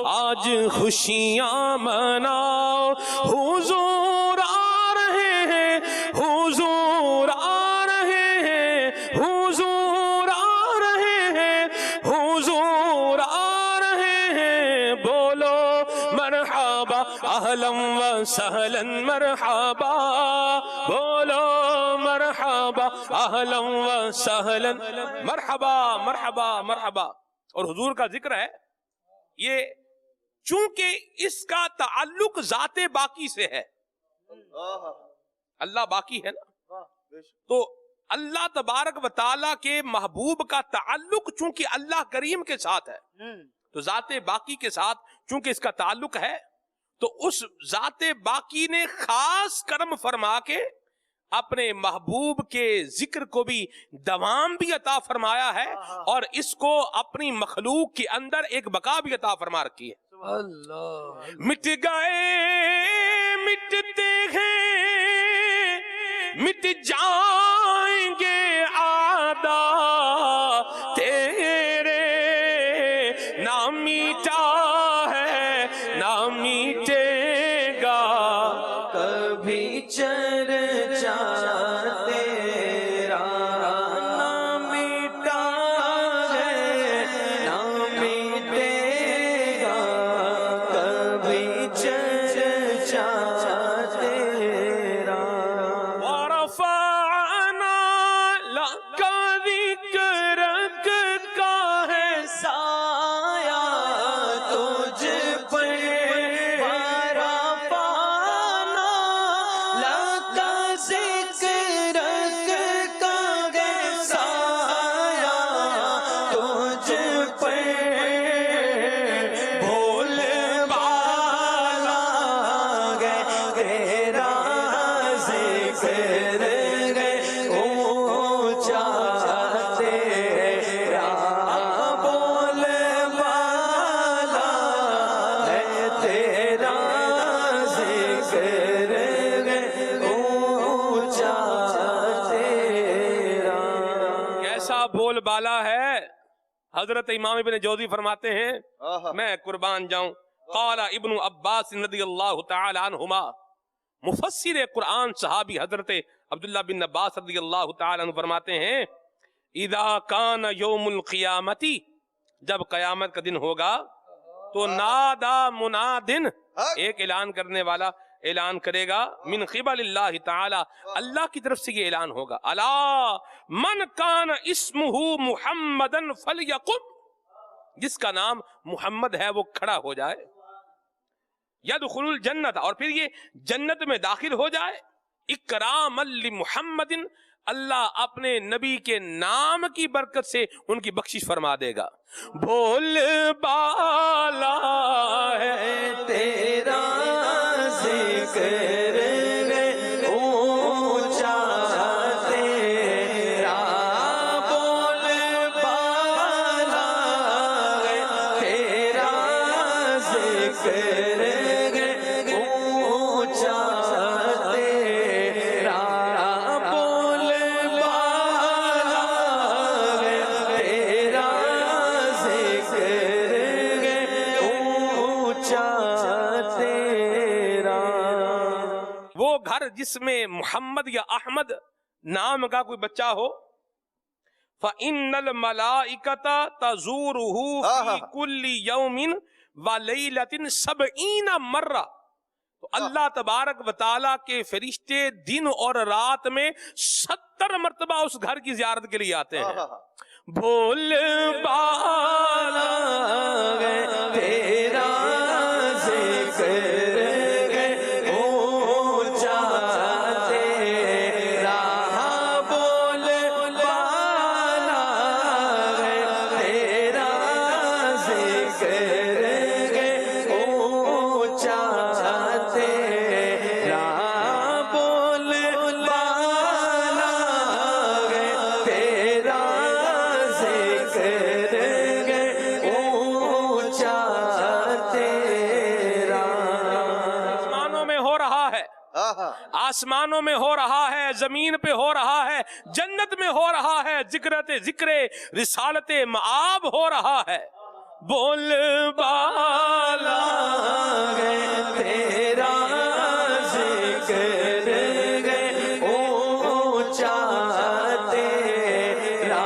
آج خوشیاں مناؤ، حضور آ رہے ہیں، حضور آ رہے ہیں، حضور آ رہے ہیں، حضور آ رہے ہیں، بولو مرحبا اہلا و سہلا مرحبا، بولو مرحبا اہلا و سہلا مرحبا مرحبا مرحبا۔ اور حضور کا ذکر ہے، یہ چونکہ اس کا تعلق ذات باقی سے ہے، اللہ باقی ہے نا، تو اللہ تبارک و تعالیٰ کے محبوب کا تعلق چونکہ اللہ کریم کے ساتھ ہے، تو ذات باقی کے ساتھ چونکہ اس کا تعلق ہے، تو اس ذات باقی نے خاص کرم فرما کے اپنے محبوب کے ذکر کو بھی دوام بھی عطا فرمایا ہے، اور اس کو اپنی مخلوق کے اندر ایک بقا بھی عطا فرما رکھی ہے۔ مٹ گئے مٹتے ہیں، مٹ جائیں گے عادا تیرے، نہ میٹا ہے نہ میٹے گا کبھی چرچا تیرا، نہ مٹا ہے نہ مٹے گا، کبھی چرچا تیرا۔ ورفعنا لك ذكرك کا ہے سایہ تجھ پر ورفعنا لک ذکرک کا ہے سایہ تجھ پر، بھول بالا گئے تیرا ذکر گئے اونچا تیرا، بول بالا ہے تیرا ذکر گئے اونچا تیرا۔ کیسا بول بالا ہے؟ حضرت امام ابن جوزی فرماتے ہیں، میں قربان جاؤں، قال ابن عباس رضی اللہ تعالی عنہما، مفسر قرآن صحابی حضرت عبداللہ بن عباس رضی اللہ تعالی عنہ فرماتے ہیں، اذا کان یوم القیامتی، جب قیامت کا دن ہوگا تو نادا منادن، ایک اعلان کرنے والا اعلان کرے گا، من قبل اللہ تعالی، اللہ کی طرف سے یہ اعلان ہوگا، الا من کان اسمہ محمدن فلیقم، جس کا نام محمد ہے وہ کھڑا ہو جائے، یدخل الجنت، اور پھر یہ جنت میں داخل ہو جائے، اکراما لمحمد، اللہ اپنے نبی کے نام کی برکت سے ان کی بخشش فرما دے گا۔ بول بالا ہے تیرا ذکر گئے اونچا تیرا، بول بالا ہے تیرا ذکر گئے اونچا تیرا، بول بالا ہے تیرا ذکر گئے اونچا تیرا۔ وہ گھر جس میں محمد یا احمد نام کا کوئی بچہ ہو، فَإِنَّ الْمَلَائِكَةَ تَزُورُهُ فِي كُلِّ يَوْمٍ وَلَيْلَةٍ 70 مرہ، تو اللہ تبارک و تعالیٰ کے فرشتے دن اور رات میں 70 مرتبہ اس گھر کی زیارت کے لیے آتے ہیں۔ بول بالا ہے تیرا ذکر ہے اونچا تیرا بول بالا ہے تیرا ذکر ہے اونچا تیرا بول بالا ہے تیرا ذکر ہے اونچا تیرا آسمانوں میں ہو رہا ہے آسمانوں میں ہو رہا ہے زمین پہ ہو رہا ہے جنت میں ہو رہا ہے ذکر رسالت معاب ہو رہا ہے بول بالا ہے تیرا ذکر ہے اونچا تیرا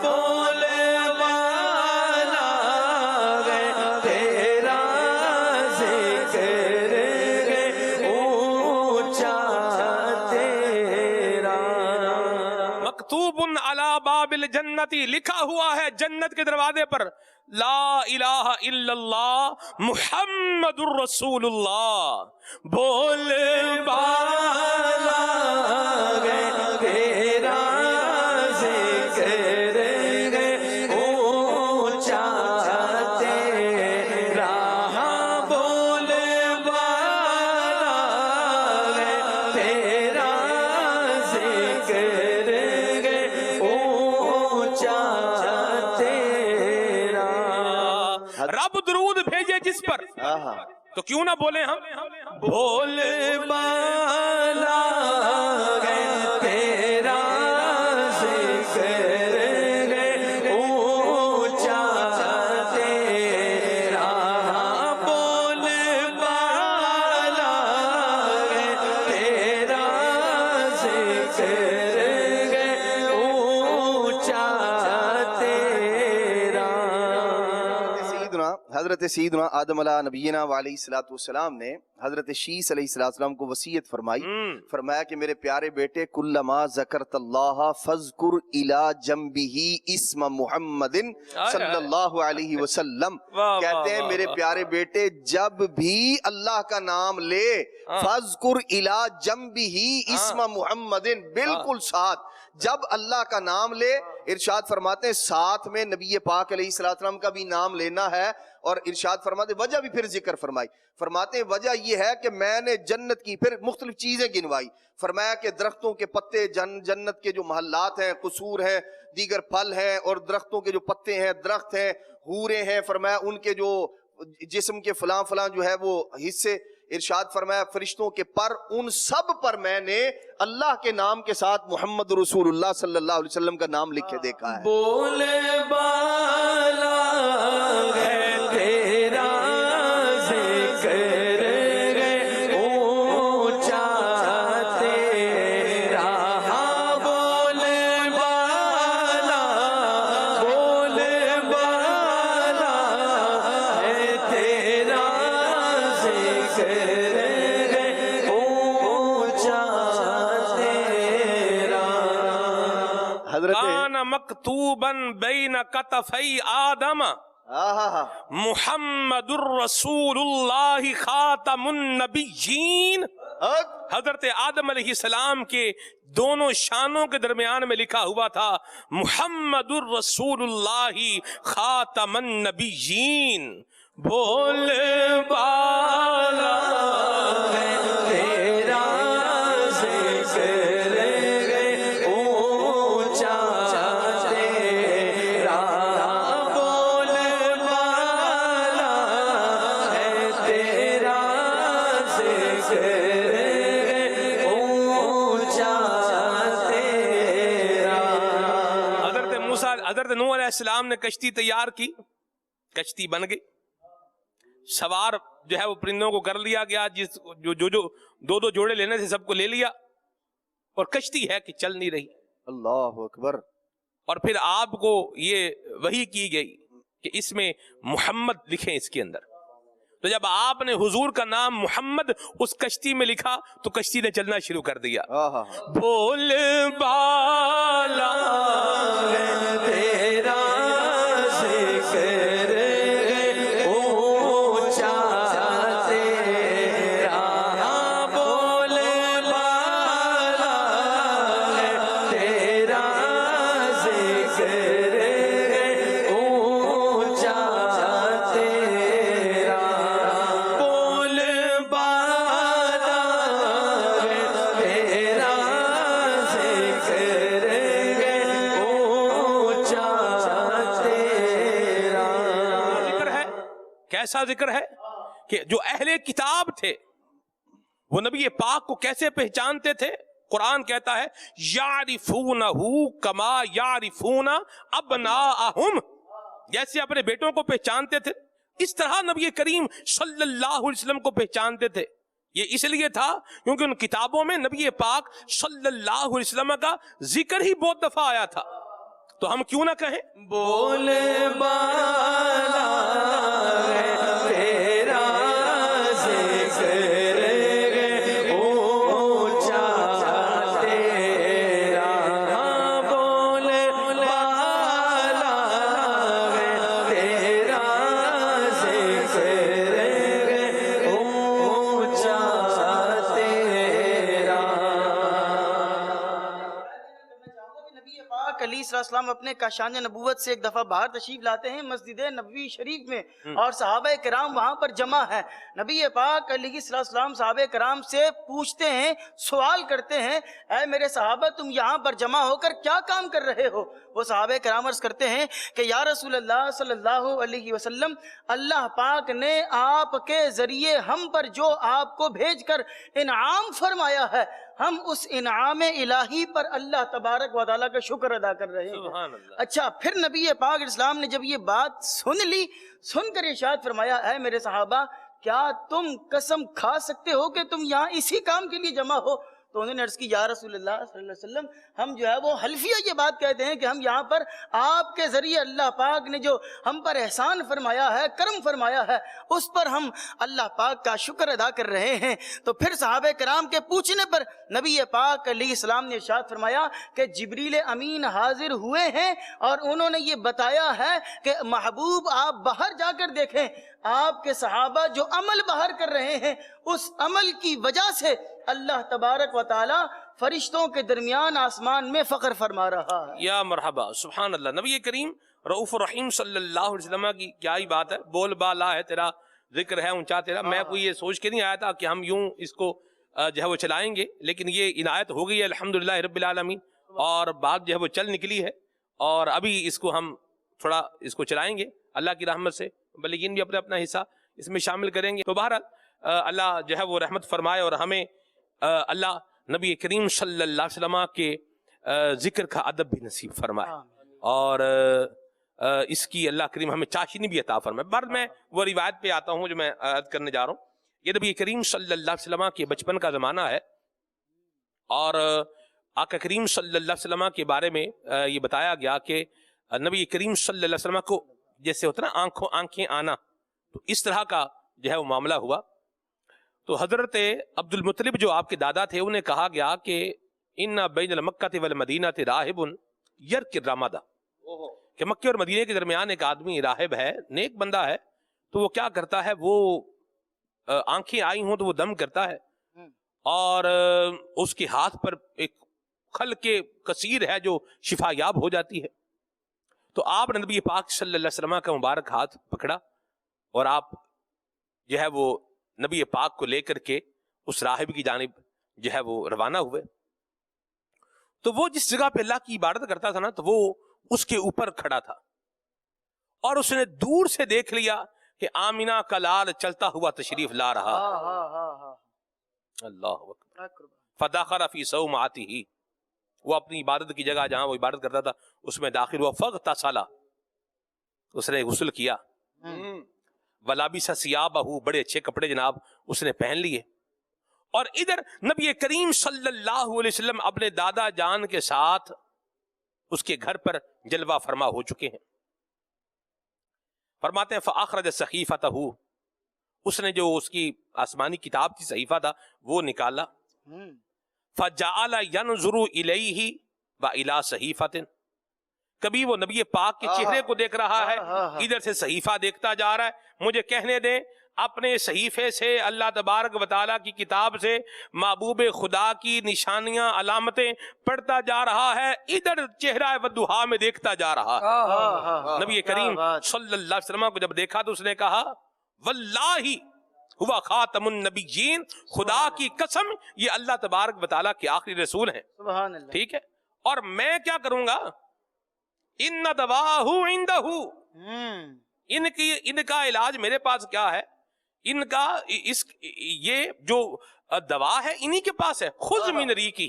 بول بالا ہے تیرا ذکر ہے اونچا تیرا مکتوب علی باب الجنتی لکھا ہوا ہے جنت کے دروازے پر لا الہ الا اللہ محمد الرسول اللہ بول بالا ہے تیرا ذکر ہے اونچا تیرا بول بالا ہے تیرا ذکر ہے اونچا تیرا رب درود بھیجے جس پر تو کیوں نہ بولے ہم بول بالا ہے تیرا ذکر ہے اونچا تیرا بول بالا ہے تیرا ذکر ہے اونچا تیرا حضرت سیدنا آدم علیہ نبینا علیہ الصلوۃ والسلام نے حضرت شیس علیہ السلام کو وصیت فرمائی فرمایا کہ میرے پیارے بیٹے کلما ذکرت اللہ فذکر الی جنبہ اسم محمد صلی اللہ علیہ وسلم کہتے ہیں میرے پیارے بیٹے جب بھی اللہ کا نام لے فذکر الی جنبہ اسم محمد بالکل ساتھ جب اللہ کا نام لے ارشاد فرماتے ہیں ساتھ میں نبی پاک علیہ السلام کا بھی نام لینا ہے اور ارشاد فرماتے وجہ بھی پھر ذکر فرمائی فرماتے ہیں وجہ یہ ہے کہ میں نے جنت کی پھر مختلف چیزیں گنوائی فرمایا کہ درختوں کے پتے جنت کے جو محلات ہیں قصور ہیں دیگر پھل ہیں اور درختوں کے جو پتے ہیں درخت ہیں حوریں ہیں فرمایا ان کے جو جسم کے فلاں فلاں جو ہے وہ حصے ارشاد فرمایا فرشتوں کے پر ان سب پر میں نے اللہ کے نام کے ساتھ محمد رسول اللہ صلی اللہ علیہ وسلم کا نام لکھے دیکھا ہے بول بالا ہے تیرا ذکر ہے اونچا تیرا بول بالا ہے تیرا ذکر ہے اونچا تیرا حضرت کان مکتوبا بین کتفی آدم محمد الرسول اللہ خاتم النبیین حضرت آدم علیہ السلام کے دونوں شانوں کے درمیان میں لکھا ہوا تھا محمد الرسول اللہ خاتم النبیین بول بالا ہے تیرا ذکر ہے اونچا تیرا بول بالا ہے تیرا ذکر ہے اونچا تیرا حضرت نوح علیہ السلام نے کشتی تیار کی کشتی بن گئی سوار جو ہے وہ پرندوں کو کر لیا گیا جو دو جوڑے لینے تھے سب کو لے لیا اور کشتی ہے کہ چل نہیں رہی اللہ اکبر اور پھر آپ کو یہ وحی کی گئی کہ اس میں محمد لکھیں اس کے اندر تو جب آپ نے حضور کا نام محمد اس کشتی میں لکھا تو کشتی نے چلنا شروع کر دیا. بول بالا ہے تیرا ذکر اونچا تیرا، بول بالا ہے تیرا ذکر اونچا تیرا، بول بالا ہے تیرا ذکر اونچا تیرا. ذکر ہے، کیسا ذکر ہے کہ جو اہل کتاب تھے وہ نبی پاک کو کیسے پہچانتے تھے؟ قرآن کہتا ہے یعرفونہ کما یعرفون ابناءہم، جیسے اپنے بیٹوں کو پہچانتے تھے اس طرح نبی کریم صلی اللہ علیہ وسلم کو پہچانتے تھے. یہ اس لیے تھا کیونکہ ان کتابوں میں نبی پاک صلی اللہ علیہ وسلم کا ذکر ہی بہت دفعہ آیا تھا. تو ہم کیوں نہ کہیں بول بالا ہے تیرا ذکر اونچا تیرا، بول بالا ہے تیرا ذکر اونچا تیرا. نبی پاک علیہ السلام اپنے کاشان نبوت سے ایک دفعہ باہر تشریف لاتے ہیں مسجد نبوی شریف میں، اور صحابہ کرام وہاں پر جمع ہیں. نبی پاک علیہ السلام صحابہ کرام سے پوچھتے ہیں، سوال کرتے ہیں، اے میرے صحابہ تم یہاں پر جمع ہو کر کیا کام کر رہے ہو؟ وہ صحابہ کرام عرض کرتے ہیں کہ یا رسول اللہ صلی اللہ علیہ وسلم، اللہ پاک نے آپ کے ذریعے ہم پر جو آپ کو بھیج کر انعام فرمایا ہے، ہم اس انعام الہی پر اللہ تبارک و تعالیٰ کا شکر ادا کر رہے ہیں. سبحان اللہ. اچھا، پھر نبی پاک اسلام نے جب یہ بات سن لی، سن کر ارشاد فرمایا، اے میرے صحابہ کیا تم قسم کھا سکتے ہو کہ تم یہاں اسی کام کے لیے جمع ہو؟ تو انہوں نے عرض کی یا رسول اللہ صلی اللہ علیہ وسلم، ہم جو ہے وہ حلفیہ یہ بات کہتے ہیں کہ ہم یہاں پر آپ کے ذریعے اللہ پاک نے جو ہم پر احسان فرمایا ہے، کرم فرمایا ہے، اس پر ہم اللہ پاک کا شکر ادا کر رہے ہیں. تو پھر صحابہ کرام کے پوچھنے پر نبی پاک علیہ السلام نے ارشاد فرمایا کہ جبریل امین حاضر ہوئے ہیں اور انہوں نے یہ بتایا ہے کہ محبوب آپ باہر جا کر دیکھیں، آپ کے صحابہ جو عمل باہر کر رہے ہیں اس عمل کی وجہ سے اللہ تبارک و تعالی فرشتوں کے درمیان آسمان میں فخر فرما رہا ہے. یا مرحبا، سبحان اللہ. نبی کریم رؤوف الرحیم صلی اللہ علیہ وسلم کی کیا ہی بات ہے، بول بالا ہے تیرا ذکر ہے اونچا تیرا. میں کوئی یہ سوچ کے نہیں آیا تھا کہ ہم یوں اس کو جو ہے وہ چلائیں گے، لیکن یہ عنایت ہو گئی ہے الحمدللہ رب العالمین، اور بات جو ہے وہ چل نکلی ہے، اور ابھی اس کو ہم تھوڑا اس کو چلائیں گے اللہ کی رحمت سے، بلکہ بھی اپنا اپنا حصہ اس میں شامل کریں گے. تو بہرحال اللہ جو ہے وہ رحمت فرمائے اور ہمیں اللہ نبی کریم صلی اللہ علیہ وسلم کے ذکر کا ادب بھی نصیب فرمائے، اور اس کی اللہ کریم ہمیں چاشنی بھی عطا فرمائے. بعد میں وہ روایت پہ آتا ہوں جو میں عرض کرنے جا رہا ہوں. یہ نبی کریم صلی اللہ علیہ وسلم کے بچپن کا زمانہ ہے، اور آقا کریم صلی اللہ علیہ وسلم کے بارے میں یہ بتایا گیا کہ نبی کریم صلی اللہ علیہ وسلم کو جیسے ہوتا نا آنکھیں آنا، تو اس طرح کا جو ہے وہ معاملہ ہوا. تو حضرت عبد المطلب جو آپ کے دادا تھے انہیں کہا گیا کہ ان بین المکہ والمدینہ راہب یرک الرمادہ، کہ مکے اور مدینے کے درمیان ایک آدمی راہب ہے، نیک بندہ ہے، تو وہ کیا کرتا ہے، وہ آنکھیں آئی ہوں تو وہ دم کرتا ہے، اور اس کے ہاتھ پر ایک خل کے کثیر ہے جو شفا یاب ہو جاتی ہے. تو آپ نے نبی پاک صلی اللہ علیہ وسلم کا مبارک ہاتھ پکڑا اور آپ جو ہے وہ نبی پاک کو لے کر کے اس راہب کی جانب جو ہے وہ روانہ ہوئے. تو وہ جس جگہ پہ اللہ کی عبادت کرتا تھا نا، تو وہ اس کے اوپر کھڑا تھا، اور اس نے دور سے دیکھ لیا کہ آمینہ کا لال چلتا ہوا تشریف لا رہا. اللہ اکبر. فدخل فی صومعتہ، وہ اپنی عبادت کی جگہ جہاں وہ عبادت کرتا تھا اس میں داخل ہوا. فاغتسل، اس نے غسل کیا. ولابس ثیابہ، بڑے اچھے کپڑے جناب اس نے پہن لیے. اور ادھر نبی کریم صلی اللہ علیہ وسلم اپنے دادا جان کے ساتھ اس کے گھر پر جلوہ فرما ہو چکے ہیں. فرماتے ہیں فاخرج صحیفتہ، اس نے جو اس کی آسمانی کتاب کی صحیفہ تھا وہ نکالا. فجعل ينظر الیہ والی صحیفۃ، کبھی وہ نبی پاک کے چہرے کو دیکھ رہا ہے، ادھر سے صحیفہ دیکھتا جا رہا ہے. مجھے کہنے دیں اپنے صحیفے سے اللہ تبارک و تعالیٰ کی کتاب سے محبوب خدا کی نشانیاں علامتیں پڑھتا جا رہا ہے، ادھر چہرہ ودھا میں دیکھتا جا رہا ہے. نبی کریم صلی اللہ علیہ وسلم کو جب دیکھا تو اس نے کہا واللہ ہوا خاتم النبیین، خدا کی قسم یہ اللہ تبارک و تعالیٰ کے آخری رسول ہیں. سبحان اللہ. ٹھیک ہے، اور میں کیا کروں گا؟ ان دواہ عندہ، ان کا علاج میرے پاس کیا ہے؟ ان کا یہ جو دوا ہے انہی کے پاس ہے. خذ من ریقہ،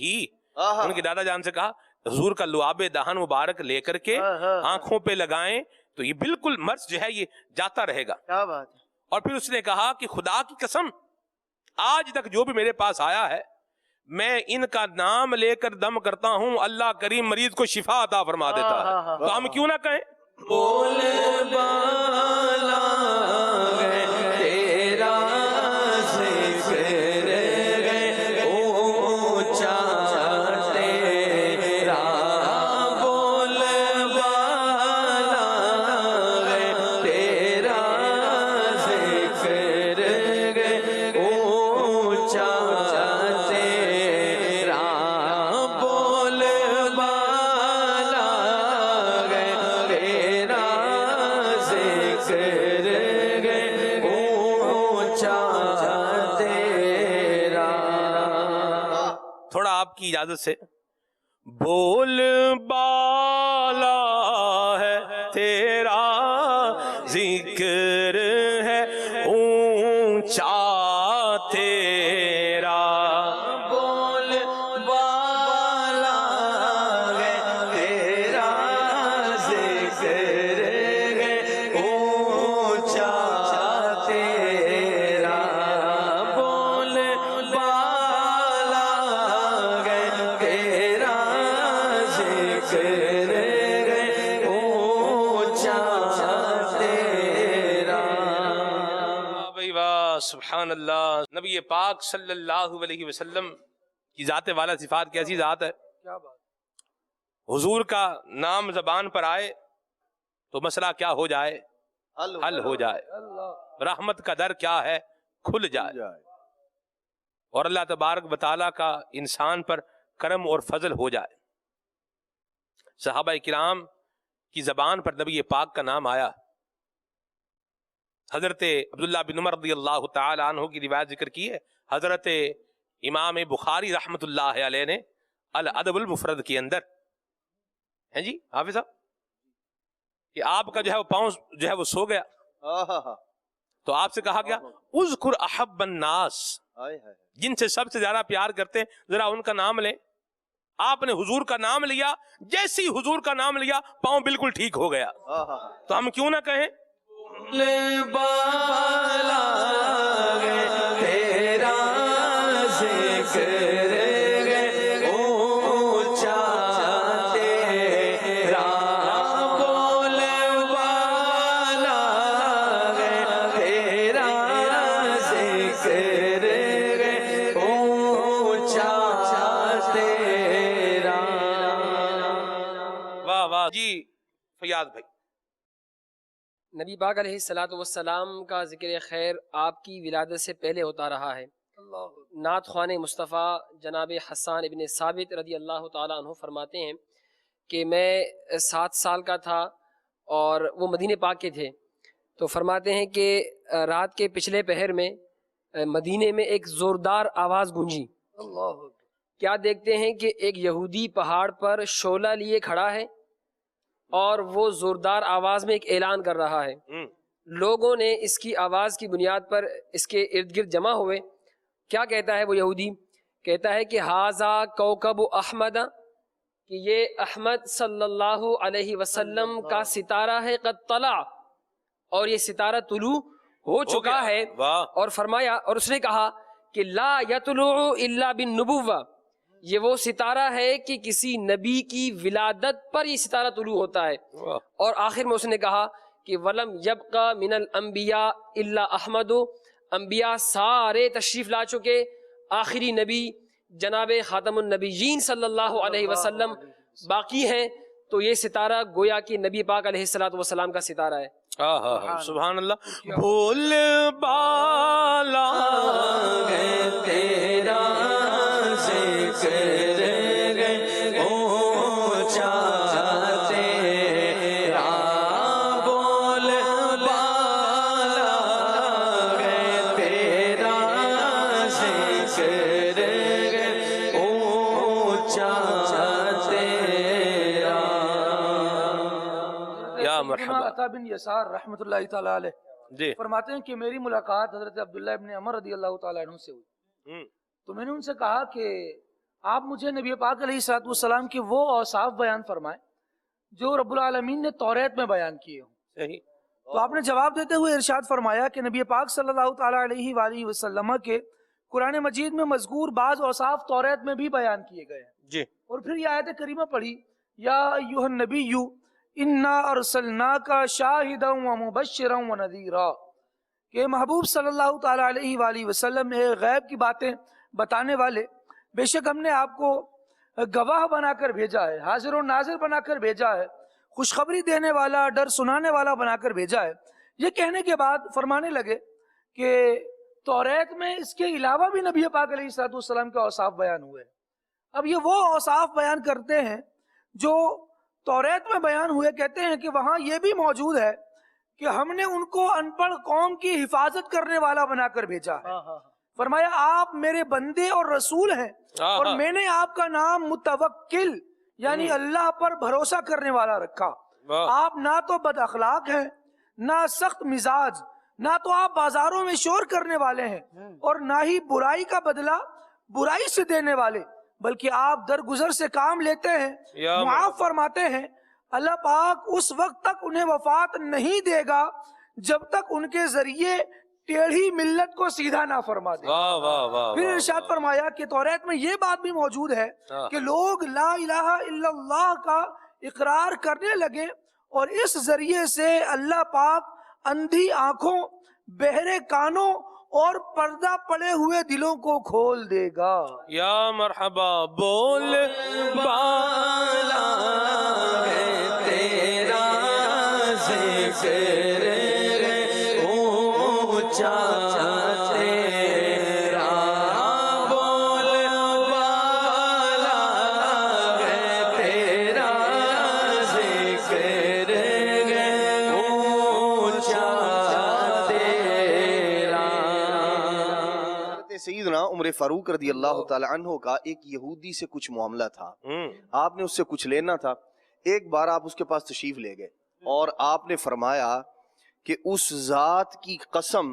ان کے دادا جان سے کہا حضور کا لعاب دہن مبارک لے کر کے آنکھوں پہ لگائیں تو یہ بالکل مرض جو ہے یہ جاتا رہے گا. کیا بات ہے. اور پھر اس نے کہا کہ خدا کی قسم آج تک جو بھی میرے پاس آیا ہے میں ان کا نام لے کر دم کرتا ہوں، اللہ کریم مریض کو شفا عطا فرما دیتا ہے. تو ہم کیوں نہ کہیں بول بالا تیرا ذکر ہے اونچا تیرا، بول بالا تیرا ذکر ہے اونچا تیرا، بول بالا تیرا ذکر ہے اونچا تیرا. تھوڑا آپ کی اجازت سے بول بالا ہے تیرا ذکر ہے اونچا تیرا، بول بالا ہے تیرا ذکر ہے اونچا تیرا، بول بالا ہے تیرا ذکر ہے اونچا تیرا. بھائی واہ سبحان اللہ. نبی پاک صلی اللہ علیہ وسلم کی ذات والا صفات کیسی ذات ہے. کیا بات. حضور کا نام زبان پر آئے تو مسئلہ کیا ہو جائے؟ حل ہو جائے. اللہ رحمت کا در کیا ہے؟ کھل جائے. اور اللہ تبارک و تعالیٰ کا انسان پر کرم اور فضل ہو جائے. صحابہ کرام کی زبان پر نبی پاک کا نام آیا. حضرت عبداللہ بن عمر رضی اللہ تعالی عنہ کی روایت ذکر کی ہے. حضرت امام بخاری رحمت اللہ علیہ نے الادب المفرد کے اندر ہیں جی حافظ صاحب کہ آپ کا جو ہے وہ پاؤں جو ہے وہ سو گیا تو آپ سے کہا گیا اذکر احب الناس، جن سے سب سے زیادہ پیار کرتے ہیں ذرا ان کا نام لیں. آپ نے حضور کا نام لیا، جیسی حضور کا نام لیا پاؤں بالکل ٹھیک ہو گیا. تو ہم کیوں نہ کہیں بالا تیرا ذکر ہے اونچا تیرا، بول بالا تیرا ذکر ہے اونچا تیرا. واہ واہ جی فیاض بھائی. نبی پاک علیہ الصلاۃ والسلام کا ذکر خیر آپ کی ولادت سے پہلے ہوتا رہا ہے. نعت خوان مصطفیٰ جناب حسان ابن ثابت رضی اللہ تعالیٰ عنہ فرماتے ہیں کہ میں 7 سال کا تھا اور وہ مدینہ پاک کے تھے. تو فرماتے ہیں کہ رات کے پچھلے پہر میں مدینے میں ایک زوردار آواز گونجی. کیا دیکھتے ہیں کہ ایک یہودی پہاڑ پر شعلہ لیے کھڑا ہے اور وہ زوردار آواز میں ایک اعلان کر رہا ہے. لوگوں نے اس کی آواز کی بنیاد پر اس کے ارد گرد جمع ہوئے. کیا کہتا ہے وہ یہودی؟ کہتا ہے کہ ہاذا کوکب احمد، کہ یہ احمد صلی اللہ علیہ وسلم کا ستارہ ہے، قد طلع، اور یہ ستارہ طلوع ہو چکا ہے. اور فرمایا، اور اس نے کہا کہ لا یطلع الا بالنبوہ، یہ وہ ستارہ ہے کہ کسی نبی کی ولادت پر یہ ستارہ طلوع ہوتا ہے. اور آخر میں اس نے کہا کہ وَلَمْ يَبْقَ مِنَ الْأَنْبِيَاءِ إِلَّا أَحْمَدُ، انبیاء سارے تشریف لا چکے، آخری نبی جناب خاتم النبیین صلی اللہ علیہ وسلم باقی ہیں، تو یہ ستارہ گویا کہ نبی پاک علیہ الصلوۃ والسلام کا ستارہ ہے۔ سبحان اللہ۔ بول بالا ہے تیرا ذکر ہے اونچا تیرا، بول بالا ہے تیرا ذکر ہے اونچا تیرا۔ یا مرحبا۔ عطا بن یسار رحمۃ اللہ تعالی علیہ جی فرماتے ہیں کہ میری ملاقات حضرت عبداللہ ابن عمر رضی اللہ تعالیٰ عنہ سے ہوئی، تو میں نے ان سے کہا کہ آپ مجھے نبی پاک علیہ الصلوۃ والسلام کے وہ اوصاف بیان فرمائیں جو رب العالمین نے توریت میں بیان کیے ہوں۔ صحیح۔ تو آپ نے جواب دیتے ہوئے ارشاد فرمایا کہ نبی پاک صلی اللہ تعالیٰ علیہ وآلہ وسلم کے قرآن مجید میں مذکور بعض اوصاف توریت میں بھی بیان کیے گئے ہیں۔ جی۔ اور پھر یہ آیت کریمہ پڑھی، یا ایھا النبی انا ارسلناک شاہدا ومبشرا ونذیرا، کہ محبوب صلی اللہ تعالیٰ علیہ وآلہ وسلم غیب کی باتیں بتانے والے، بے شک ہم نے آپ کو گواہ بنا کر بھیجا ہے، حاضر و ناظر بنا کر بھیجا ہے، خوشخبری دینے والا، ڈر سنانے والا بنا کر بھیجا ہے۔ یہ کہنے کے بعد فرمانے لگے کہ توریت میں اس کے علاوہ بھی نبی پاک علیہ الصلوۃ والسلام کے اوصاف بیان ہوئے۔ اب یہ وہ اوصاف بیان کرتے ہیں جو توریت میں بیان ہوئے، کہتے ہیں کہ وہاں یہ بھی موجود ہے کہ ہم نے ان کو ان پڑھ قوم کی حفاظت کرنے والا بنا کر بھیجا ہے۔ فرمایا آپ میرے بندے اور رسول ہیں، اور میں نے آپ کا نام متوکل یعنی اللہ پر بھروسہ کرنے والا رکھا۔ آپ نہ تو بد اخلاق ہیں، نہ سخت مزاج، نہ تو آپ بازاروں میں شور کرنے والے ہیں، اور نہ ہی برائی کا بدلہ برائی سے دینے والے، بلکہ آپ درگزر سے کام لیتے ہیں، معاف فرماتے ہیں۔ اللہ پاک اس وقت تک انہیں وفات نہیں دے گا جب تک ان کے ذریعے ٹیڑھی ملت کو سیدھا نہ فرما دے۔ پھر ارشاد فرمایا کہ توریت میں یہ بات بھی موجود ہے کہ لوگ لا الہ الا اللہ کا اقرار کرنے لگے، اور اس ذریعے سے اللہ پاک اندھی آنکھوں، بہرے کانوں اور پردہ پڑے ہوئے دلوں کو کھول دے گا۔ یا مرحبا۔ بول بالا ہے تیرا ذکر ہے اونچا تیرا، بول بالا ہے تیرا ذکر ہے اونچا تیرا۔ سیدنا عمر فاروق رضی اللہ تعالی عنہ کا ایک یہودی سے کچھ معاملہ تھا، آپ نے اس سے کچھ لینا تھا۔ ایک بار آپ اس کے پاس تشریف لے گئے اور آپ نے فرمایا کہ اس ذات کی قسم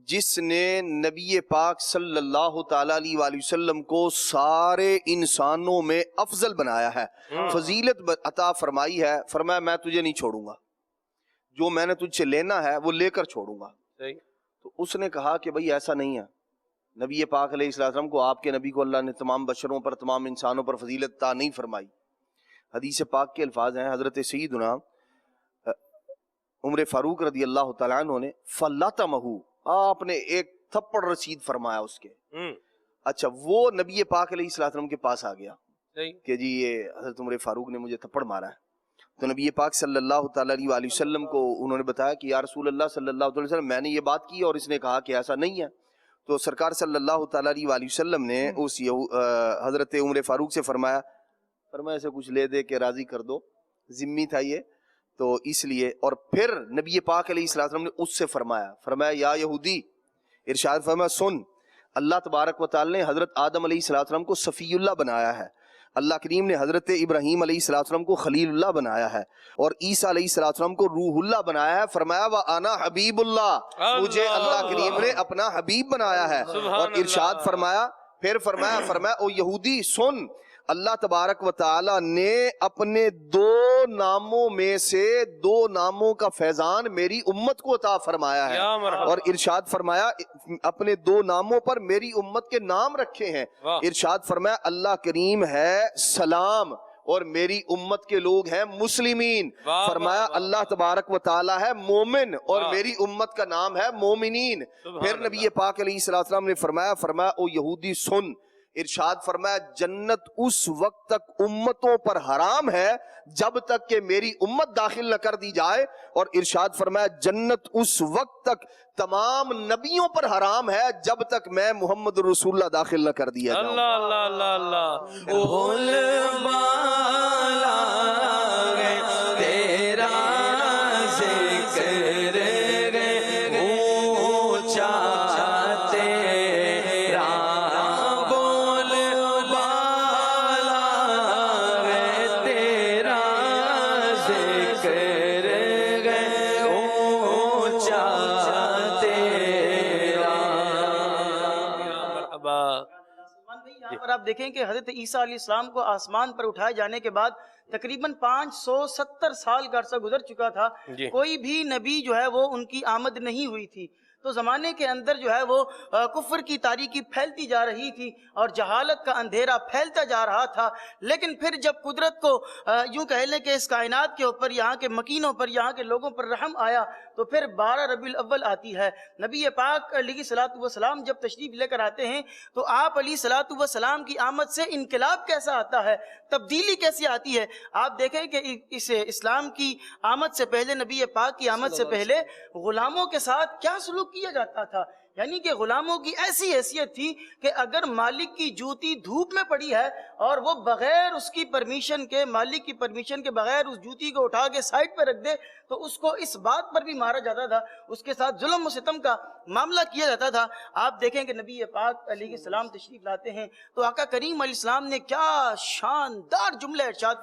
جس نے نبی پاک صلی اللہ تعالی علیہ وآلہ وسلم کو سارے انسانوں میں افضل بنایا ہے، فضیلت عطا فرمائی ہے، فرمایا میں تجھے نہیں چھوڑوں گا، جو میں نے تجھ سے لینا ہے وہ لے کر چھوڑوں گا۔ تو اس نے کہا کہ بھئی ایسا نہیں ہے، نبی پاک علیہ السلام کو، آپ کے نبی کو اللہ نے تمام بشروں پر، تمام انسانوں پر فضیلت عطا نہیں فرمائی۔ حدیث پاک کے الفاظ ہیں، حضرت سیدنا عمر فاروق رضی اللہ تعالیٰ عنہ نے فلطمہ، آپ نے ایک تھپڑ رسید فرمایا اس کے۔ اچھا، وہ نبی پاک علیہ السلام کے پاس آ گیا کہ جی یہ حضرت عمر فاروق نے مجھے تھپڑ مارا ہے۔ تو نبی پاک صلی اللہ تعالیٰ علیہ وآلہ وسلم کو انہوں نے بتایا کہ یا رسول اللہ صلی اللہ علیہ وسلم میں نے یہ بات کی اور اس نے کہا کہ ایسا نہیں ہے۔ تو سرکار صلی اللہ تعالیٰ علیہ وآلہ وسلم نے اس حضرت عمر فاروق سے فرمایا اسے کچھ لے دے کے راضی کر دو، ذمی تھا یہ، تو اس لیے۔ اور پھر نبی پاک علیہ السلام نے اس سے فرمایا یا یہودی، ارشاد فرمایا سن، اللہ تبارک و تعالی نے حضرت آدم علیہ السلام کو صفی اللہ بنایا ہے، اللہ کریم نے حضرت ابراہیم علیہ السلام کو خلیل اللہ بنایا ہے، اور عیسیٰ علیہ السلام کو روح اللہ بنایا ہے۔ فرمایا وَأَنَا حبیب اللہ، مجھے اللہ کریم نے اپنا حبیب بنایا ہے۔ اور ارشاد فرمایا او یہودی سن، اللہ تبارک و تعالی نے اپنے دو ناموں میں سے دو ناموں کا فیضان میری امت کو عطا فرمایا ہے، اور ارشاد فرمایا اپنے دو ناموں پر میری امت کے نام رکھے ہیں۔ ارشاد فرمایا اللہ کریم ہے سلام، اور میری امت کے لوگ ہیں مسلمین. فرمایا اللہ تبارک و تعالی ہے مومن اور میری امت کا نام ہے مومنین. پھر نبی پاک علیہ السلام نے فرمایا او یہودی سن. ارشاد فرمایا جنت اس وقت تک امتوں پر حرام ہے جب تک کہ میری امت داخل نہ کر دی جائے, اور ارشاد فرمایا جنت اس وقت تک تمام نبیوں پر حرام ہے جب تک میں محمد رسول اللہ داخل نہ کر دیا جاؤں. اللہ اللہ اللہ اللہ. بھول بالا ہے تیرا ذکر ہے اونچا تیرا, بول بالا ہے تیرا ذکر ہے اونچا تیرا. مرحبا. یہاں پر آپ دیکھیں کہ حضرت عیسیٰ علیہ السلام کو آسمان پر اٹھائے جانے کے بعد تقریباً 570 سال کا عرصہ گزر چکا تھا. جی. کوئی بھی نبی جو ہے وہ ان کی آمد نہیں ہوئی تھی. تو زمانے کے اندر جو ہے وہ کفر کی تاریکی پھیلتی جا رہی تھی اور جہالت کا اندھیرا پھیلتا جا رہا تھا. لیکن پھر جب قدرت کو یوں کہہ لیں کہ اس کائنات کے اوپر, یہاں کے مکینوں پر, یہاں کے لوگوں پر رحم آیا, تو پھر 12 ربیع الاول آتی ہے. نبی پاک علیہ الصلوۃ والسلام جب تشریف لے کر آتے ہیں تو آپ علیہ الصلوۃ والسلام کی آمد سے انقلاب کیسا آتا ہے, تبدیلی کیسی آتی ہے. آپ دیکھیں کہ اس اسلام کی آمد سے پہلے, نبی پاک کی آمد سے پہلے غلاموں کے ساتھ کیا سلوک کیا جاتا تھا. یعنی کہ غلاموں کی ایسی حیثیت تھی کہ اگر مالک کی جوتی دھوپ میں پڑی ہے اور وہ بغیر اس کی پرمیشن کے, مالک کی پرمیشن کے بغیر اس جوتی کو اٹھا کے سائڈ پہ رکھ دے تو اس کو اس بات پر بھی مارا جاتا تھا, اس کے ساتھ ظلم و ستم کا معاملہ کیا جاتا تھا. آپ دیکھیں کہ نبی پاک علیہ السلام تشریف لاتے ہیں تو آقا کریم علیہ السلام نے کیا شاندار جملہ ارشاد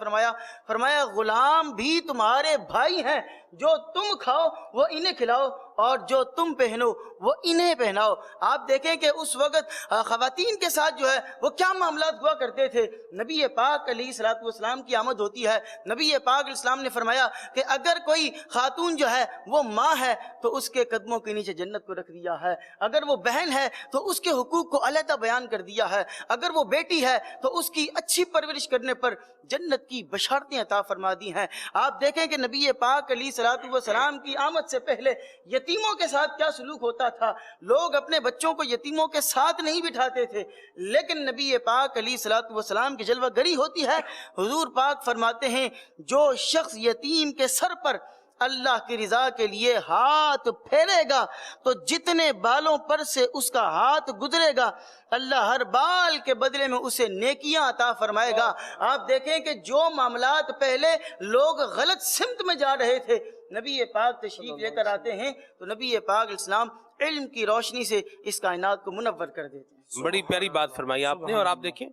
فرمایا غلام بھی تمہارے بھائی ہیں, جو تم کھاؤ وہ انہیں کھلاؤ اور جو تم پہنو وہ انہیں پہناؤ. آپ دیکھیں کہ اس وقت خواتین کے ساتھ جو ہے وہ کیا معاملات ہوا کرتے تھے. نبی پاک علیہ الصلوۃ والسلام کی آمد ہوتی ہے. نبی پاک علیہ السلام نے فرمایا کہ اگر کوئی خاتون جو ہے وہ ماں ہے تو اس کے قدموں کے نیچے جنت کو رکھ دیا ہے, اگر وہ بہن ہے تو اس کے حقوق کو علیحدہ بیان کر دیا ہے, اگر وہ بیٹی ہے تو اس کی اچھی پرورش کرنے پر جنت کی بشارتیں عطا فرما دی ہیں. آپ دیکھیں کہ نبی پاک علیہ الصلوۃ والسلام کی آمد سے پہلے یتیموں کے ساتھ کیا سلوک ہوتا تھا. لوگ اپنے بچوں کو یتیموں کے ساتھ نہیں بٹھاتے تھے, لیکن نبی پاک علیہ الصلوۃ والسلام کی جلوہ گری ہوتی ہے. حضور پاک فرماتے ہیں جو شخص یتیم کے سر پر اللہ کی رضا کے لیے ہاتھ پھیرے گا تو جتنے بالوں پر سے اس کا ہاتھ گزرے گا اللہ ہر بال کے بدلے میں اسے نیکیاں عطا فرمائے گا. آپ دیکھیں کہ جو معاملات پہلے لوگ غلط سمت میں جا رہے تھے, نبی پاک تشریف لے کر آتے ہیں تو نبی پاک علیہ السلام علم کی روشنی سے اس کائنات کو منور کر دیتے ہیں. بڑی پیاری بات فرمائی آپ نے. اور آپ دیکھیں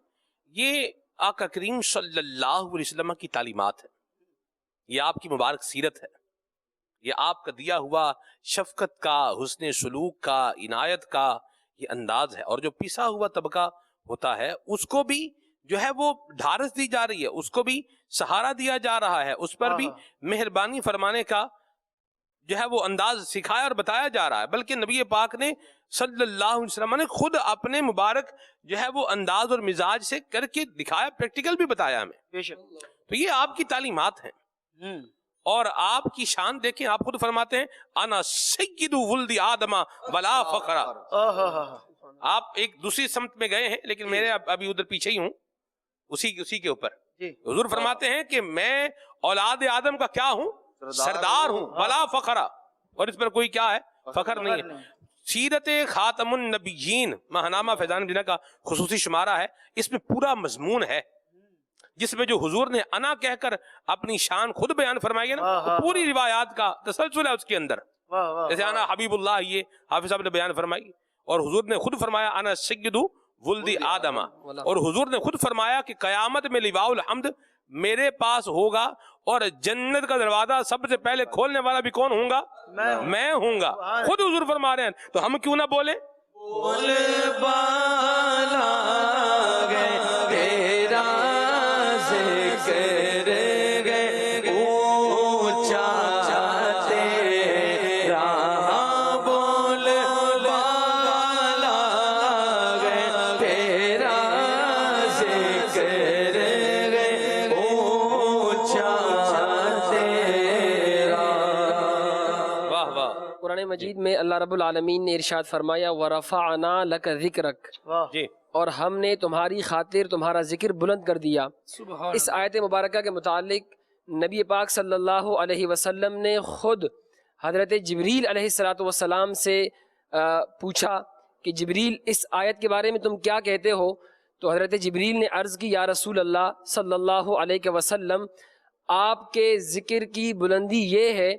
یہ آقا کریم صلی اللہ علیہ وسلم کی تعلیمات ہے, یہ آپ کی مبارک سیرت ہے, یہ آپ کا دیا ہوا شفقت کا, حسن سلوک کا, عنایت کا یہ انداز ہے. اور جو پیسا ہوا طبقہ ہوتا ہے اس کو بھی جو ہے وہ ڈھارس دی جا رہی ہے, اس کو بھی سہارا دیا جا رہا ہے, اس پر بھی مہربانی فرمانے کا جو ہے وہ انداز سکھایا اور بتایا جا رہا ہے. بلکہ نبی پاک نے صلی اللہ علیہ وسلم نے خود اپنے مبارک جو ہے وہ انداز اور مزاج سے کر کے دکھایا, پریکٹیکل بھی بتایا ہمیں. بے شک. تو یہ آپ کی تعلیمات ہیں. اور آپ کی شان دیکھیں, آپ خود فرماتے ہیں انا سید ولد آدم ولا فخر. آپ ایک دوسری سمت میں گئے ہیں لیکن میرے ابھی ادھر پیچھے ہی ہوں, اسی کے اوپر. حضور فرماتے ہیں کہ میں اولاد آدم کا کیا ہوں, سردار ہوں, ولا فخر, اور اس پر کوئی کیا ہے فخر نہیں ہے. سیرت خاتم النبیین ماہنامہ فیضان مدینہ کا خصوصی شمارہ ہے, اس میں پورا مضمون ہے جس میں جو حضور نے انا کہہ کر اپنی شان خود بیان فرمائی ہے نا, پوری روایات کا تسلسل ہے اس کے اندر. جیسے انا حبیب اللہ یہ حافظ صاحب نے بیان فرمائی, اور حضور نے خود فرمایا انا سید ولد آدم, اور حضور نے خود فرمایا کہ قیامت میں لواء الحمد میرے پاس ہوگا, اور جنت کا دروازہ سب سے پہلے کھولنے والا بھی کون ہوں گا, میں ہوں گا. خود حضور فرما رہے ہیں, تو ہم کیوں نہ بولیں بول بالا گئے تیرا ذکر گئے اونچا تیرا, بول بالا گئے تیرا ذکر گئے قرآن مجید میں اللہ رب العالمین نے ارشاد فرمایا وَرَفَعْنَا لَكَ ذِكْرَكَ، واہ جی اور ہم نے تمہاری خاطر تمہارا ذکر بلند کر دیا۔ اس آیت مبارکہ کے متعلق نبی پاک صلی اللہ علیہ وسلم نے خود حضرت جبریل علیہ السلام سے پوچھا کہ جبریل اس آیت کے بارے میں تم کیا کہتے ہو؟ تو حضرت جبریل نے عرض کی یا رسول اللہ صلی اللہ علیہ وسلم، آپ کے ذکر کی بلندی یہ ہے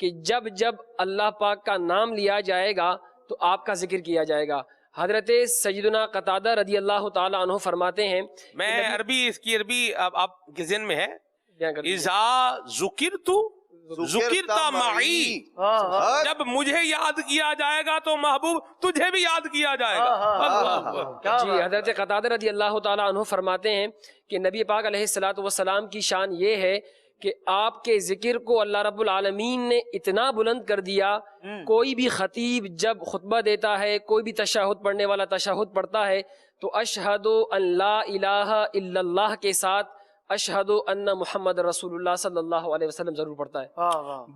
کہ جب جب اللہ پاک کا نام لیا جائے گا تو آپ کا ذکر کیا جائے گا۔ حضرت سیدنا قتادہ رضی اللہ تعالیٰ عنہ فرماتے ہیں، میں عربی، اس کی عربی اب آپ کے ذہن میں ہے، بیان کر دیجیے۔ اذا ذکرت ذکرت معی، جب مجھے یاد کیا جائے گا تو محبوب تجھے بھی یاد کیا جائے گا۔ اللہ اکبر۔ جی حضرت قتادہ رضی اللہ تعالیٰ عنہ فرماتے ہیں کہ نبی پاک علیہ السلام کی شان یہ ہے کہ آپ کے ذکر کو اللہ رب العالمین نے اتنا بلند کر دیا، کوئی بھی خطیب جب خطبہ دیتا ہے، کوئی بھی تشہد پڑھنے والا تشہد پڑھتا ہے تو اشہد ان لا الہ الا اللہ کے ساتھ اشہد ان محمد رسول اللہ صلی اللہ علیہ وسلم ضرور پڑھتا ہے۔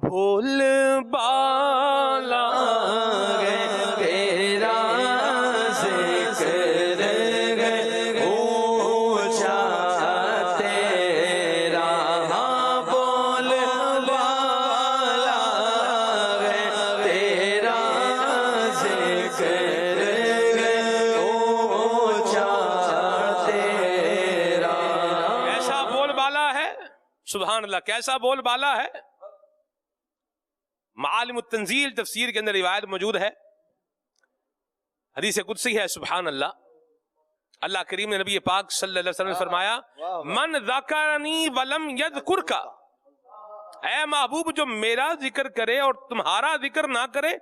بھول بالا گئے تیرا ذکر گئے اونچا تیرا، بول بالا گئے تیرا ذکر گئے اونچا تیرا۔ کیسا بول بالا ہے، سبحان اللہ، کیسا بول بالا ہے۔ معالم التنزیل تفسیر کے اندر روایت موجود ہے، حدیث قدسی ہے، سبحان اللہ۔ اللہ کریم نے نبی پاک صلی اللہ علیہ وسلم نے فرمایا من ذکرنی ولم یذکرک، اے محبوب جو میرا ذکر کرے اور تمہارا ذکر نہ کرے،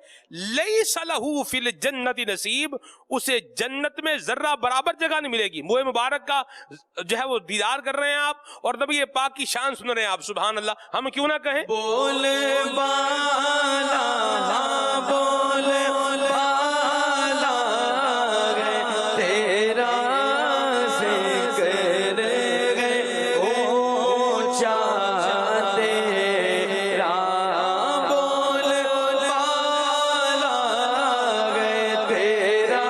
لیس لہ فی الجنت نصیب، اسے جنت میں ذرہ برابر جگہ نہیں ملے گی۔ منہ مبارک کا جو ہے وہ دیدار کر رہے ہیں آپ اور نبی پاک کی شان سن رہے ہیں آپ، سبحان اللہ۔ ہم کیوں نہ کہیں بول بالا، بول بالا گئے تیرا ذکر گئے اونچا تیرا، بول بالا گئے تیرا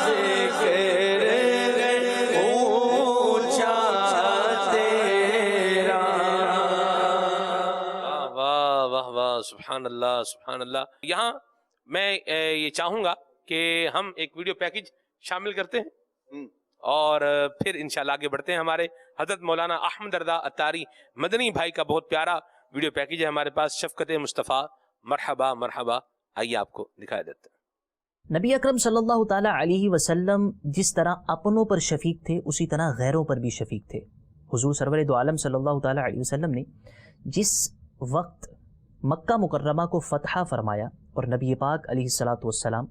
ذکر گئے اونچا تیرا۔ واہ واہ واہ، سبحان اللہ سبحان اللہ۔ یہاں میں یہ چاہوں گا کہ ہم ایک ویڈیو پیکج شامل کرتے ہیں اور پھر انشاءاللہ آگے بڑھتے ہیں۔ ہمارے حضرت مولانا احمد رضا اتاری مدنی بھائی کا بہت پیارا ویڈیو پیکج ہے ہمارے پاس، شفقت مصطفیٰ، مرحبا مرحبا، آئیے آپ کو دکھایا دیتے ہیں۔ نبی اکرم صلی اللہ تعالیٰ علیہ وسلم جس طرح اپنوں پر شفیق تھے اسی طرح غیروں پر بھی شفیق تھے۔ حضور سرور دو عالم صلی اللہ تعالیٰ علیہ وسلم نے جس وقت مکہ مکرمہ کو فتح فرمایا اور نبی پاک علیہ الصلاۃ والسلام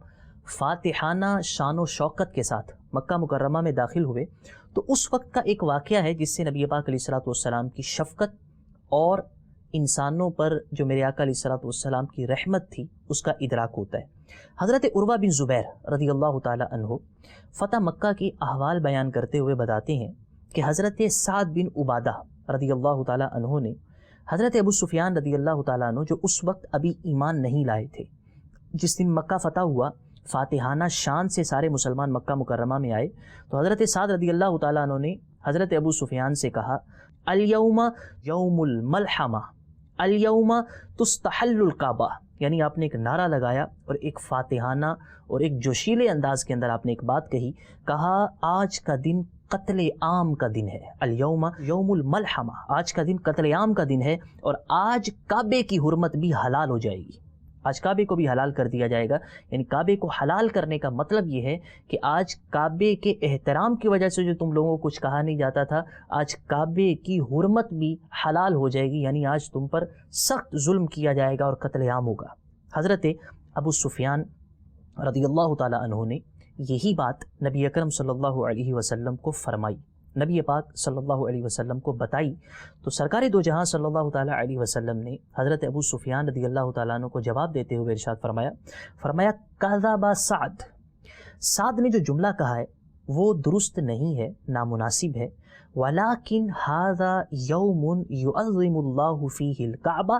فاتحانہ شان و شوکت کے ساتھ مکہ مکرمہ میں داخل ہوئے تو اس وقت کا ایک واقعہ ہے جس سے نبی پاک علیہ الصلاۃ والسلام کی شفقت اور انسانوں پر جو میرے آقا علیہ الصلاۃ والسلام کی رحمت تھی اس کا ادراک ہوتا ہے۔ حضرت عروہ بن زبیر رضی اللہ تعالی عنہ فتح مکہ کی احوال بیان کرتے ہوئے بتاتے ہیں کہ حضرت سعد بن عبادہ رضی اللہ تعالی عنہ نے حضرت ابو سفیان رضی اللہ تعالیٰ عنہ جو اس وقت ابھی ایمان نہیں لائے تھے، جس دن مکہ فتح ہوا فاتحانہ شان سے سارے مسلمان مکہ مکرمہ میں آئے تو حضرت سعد رضی اللہ تعالیٰ عنہ نے حضرت ابو سفیان سے کہا الیوم یوم الملحمہ، الیوم تستحل الکعبہ، یعنی آپ نے ایک نعرہ لگایا اور ایک فاتحانہ اور ایک جوشیلے انداز کے اندر آپ نے ایک بات کہی، کہا آج کا دن قتل عام کا دن ہے، الیوم یوم الملحمہ، آج کا دن قتل عام کا دن ہے اور آج کعبے کی حرمت بھی حلال ہو جائے گی، آج کعبے کو بھی حلال کر دیا جائے گا۔ یعنی کعبے کو حلال کرنے کا مطلب یہ ہے کہ آج کعبے کے احترام کی وجہ سے جو تم لوگوں کو کچھ کہا نہیں جاتا تھا، آج کعبے کی حرمت بھی حلال ہو جائے گی، یعنی آج تم پر سخت ظلم کیا جائے گا اور قتل عام ہوگا۔ حضرت ابو سفیان رضی اللہ تعالی عنہ نے یہی بات نبی اکرم صلی اللہ علیہ وسلم کو فرمائی، نبی پاک صلی اللہ علیہ وسلم کو بتائی تو سرکار دو جہاں صلی اللہ تعالیٰ علیہ وسلم نے حضرت ابو سفیان رضی اللہ تعالیٰ عنہ کو جواب دیتے ہوئے ارشاد فرمایا کذب سعد، سعد نے جو جملہ کہا ہے وہ درست نہیں ہے، نامناسب ہے، ولیکن ھذا یوم یعظم اللہ فیہ الکعبہ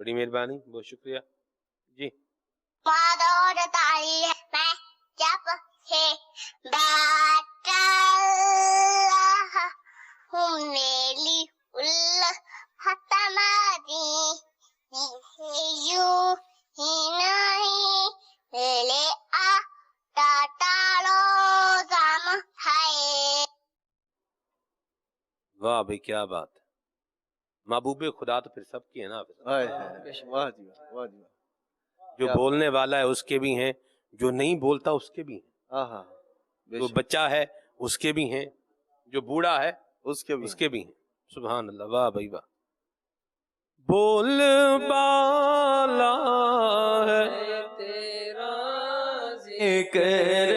بڑی مہربانی، بہت شکریہ جی۔ مادر تعریف میں جب سے بیٹھ اللہ ہوں میلی اللہ ہتمادی یوں ہی نہیں لے آ ٹاٹالو زم ہے۔ واہ بھائی کیا بات ہے، محبوب خدا تو پھر سب کی ہے نا، واہ جی واہ، واہ جی، جو بولنے والا ہے اس کے بھی ہیں، جو نہیں بولتا اس کے بھی ہیں، جو بچہ ہے اس کے بھی ہیں، جو بوڑھا ہے اس کے بھی ہیں۔ سبحان اللہ، واہ بھائی واہ۔ بول بالا ہے تیرا ذکر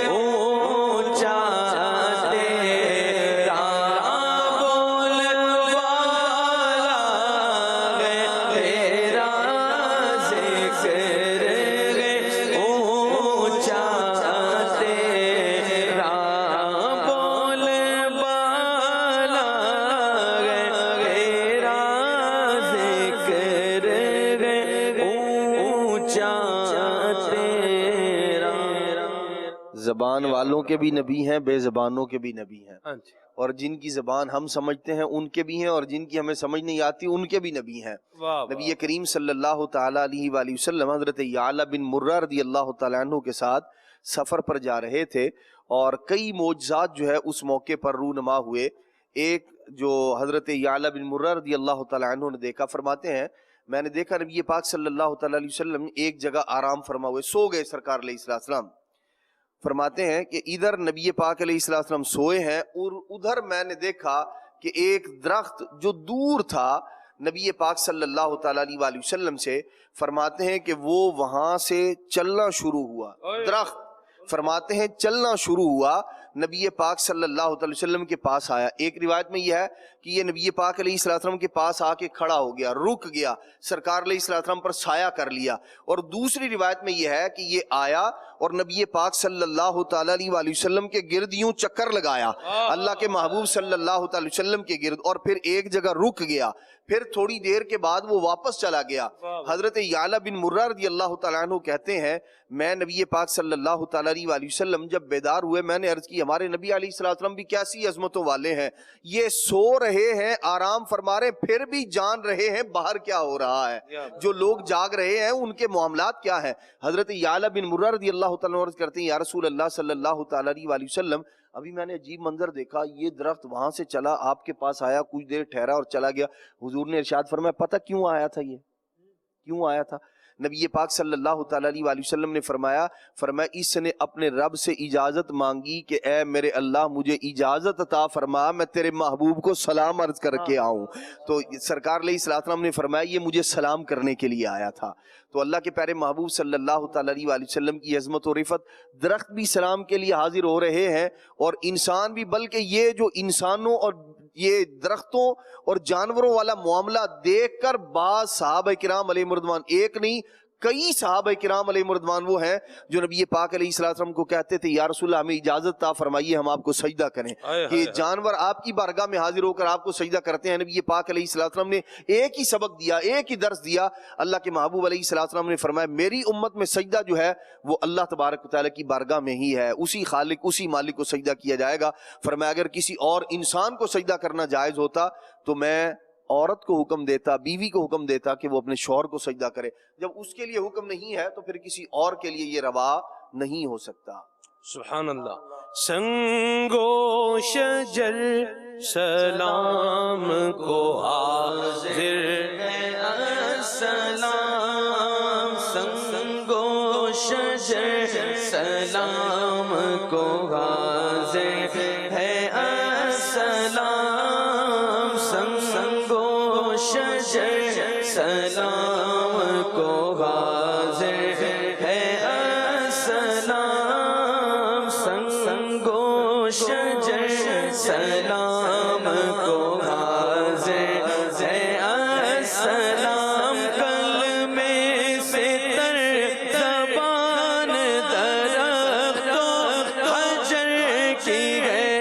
اونچا تیرا، بول بالا ہے تیرا ذکر اونچا تیرا، بول بالا ہے تیرا ذکر اونچا تیرا۔ زبان والوں کے بھی نبی ہیں، بے زبانوں کے بھی نبی ہیں، ہاں جی، اور جن کی زبان ہم سمجھتے ہیں ان کے بھی ہیں، اور جن کی ہمیں سمجھ نہیں آتی ان کے بھی نبی ہیں۔ نبی کریم صلی اللہ تعالیٰ علیہ وآلہ وسلم حضرت یعلا بن مرہ رضی اللہ تعالیٰ عنہ کے ساتھ سفر پر جا رہے تھے، اور کئی معجزات جو ہے اس موقع پر رونما ہوئے۔ ایک جو حضرت یعلا بن مرہ رضی اللہ تعالیٰ عنہ نے دیکھا، فرماتے ہیں میں نے دیکھا نبی پاک صلی اللہ تعالیٰ علیہ وسلم ایک جگہ آرام فرما ہوئے، سو گئے سرکار علیہ السلام۔ فرماتے ہیں کہ ادھر نبی پاک علیہ السلام سوئے ہیں، اور ادھر میں نے دیکھا کہ ایک درخت جو دور تھا نبی پاک صلی اللہ تعالیٰ علیہ وآلہ وسلم سے، فرماتے ہیں کہ وہ وہاں سے چلنا شروع ہوا، درخت فرماتے ہیں چلنا شروع ہوا، نبی پاک صلی اللہ علیہ وسلم کے پاس آیا۔ ایک روایت میں یہ ہے کہ یہ نبی پاک علیہ السلام کے پاس آ کے کھڑا ہو گیا، رک گیا، سرکار علیہ السلام پر سایہ کر لیا۔ اور دوسری روایت میں یہ ہے کہ یہ آیا اور نبی پاک صلی اللہ تعالیٰ علیہ وآلہ وسلم کے گرد یوں چکر لگایا، اللہ کے محبوب صلی اللہ تعالیٰ علیہ وسلم کے گرد، اور پھر ایک جگہ رک گیا، پھر تھوڑی دیر کے بعد وہ واپس چلا گیا۔ حضرت یعلا بن مرہ رضی اللہ تعالیٰ عنہ کہتے ہیں میں نبی پاک صلی اللہ تعالیٰ علیہ وآلہ وسلم جب بیدار ہوئے، میں نے عرض کی ہمارے نبی علیہ السلام بھی کیسی عظمتوں والے ہیں، یہ سو رہے ہیں، آرام فرما رہے ہیں، پھر بھی جان رہے ہیں باہر کیا ہو رہا ہے، جو لوگ جاگ رہے ہیں ان کے معاملات کیا ہیں۔ حضرت یعلا بن مرہ رضی اللہ تعالیٰ عنہ عرض کرتے ہیں یا رسول اللہ صلی اللہ تعالیٰ علیہ وآلہ وسلم، ابھی میں نے عجیب منظر دیکھا، یہ درخت وہاں سے چلا، آپ کے پاس آیا، کچھ دیر ٹھہرا اور چلا گیا۔ حضور نے ارشاد فرمایا پتہ کیوں آیا تھا، یہ کیوں آیا تھا؟ نبی پاک صلی اللہ تعالیٰ علیہ وآلہ وسلم نے فرمایا اس نے اپنے رب سے اجازت مانگی کہ اے میرے اللہ مجھے اجازت عطا فرما، میں تیرے محبوب کو سلام عرض کر کے آؤں۔ تو سرکار علیہ السلام نے فرمایا یہ مجھے سلام کرنے کے لیے آیا تھا۔ تو اللہ کے پیارے محبوب صلی اللہ تعالیٰ علیہ وآلہ وسلم کی عظمت و رفت، درخت بھی سلام کے لیے حاضر ہو رہے ہیں، اور انسان بھی، بلکہ یہ جو انسانوں اور یہ درختوں اور جانوروں والا معاملہ دیکھ کر بعض صحابہ کرام علیہ مردوان، ایک نہیں کئی صحابہ کرام علیہ مردوان وہ ہیں جو نبی پاک علیہ السلام کو کہتے تھے یا رسول اللہ ہمیں اجازت عطا فرمائیے ہم آپ کو سجدہ کریں، کہ جانور آپ کی بارگاہ میں حاضر ہو کر آپ کو سجدہ کرتے ہیں۔ نبی پاک علیہ السلام نے ایک ہی سبق دیا، ایک ہی درس دیا، اللہ کے محبوب علیہ السلام نے فرمایا میری امت میں سجدہ جو ہے وہ اللہ تبارک و تعالیٰ کی بارگاہ میں ہی ہے، اسی خالق اسی مالک کو سجدہ کیا جائے گا۔ فرمایا اگر کسی اور انسان کو سجدہ کرنا جائز ہوتا تو میں عورت کو حکم دیتا، بیوی کو حکم دیتا کہ وہ اپنے شوہر کو سجدہ کرے، جب اس کے لیے حکم نہیں ہے تو پھر کسی اور کے لیے یہ روا نہیں ہو سکتا۔ سبحان اللہ۔ سنگو شجر سلام کو حاضر ہے السلام، سنگو شجر سلام کو حاضر ہے السلام، سنگو شجر سلام کو حاضر ہے السلام، سنگو شجر سلام کو حاضر ہے السلام، کلمے سے تر زبان درخت و حجر کی ہے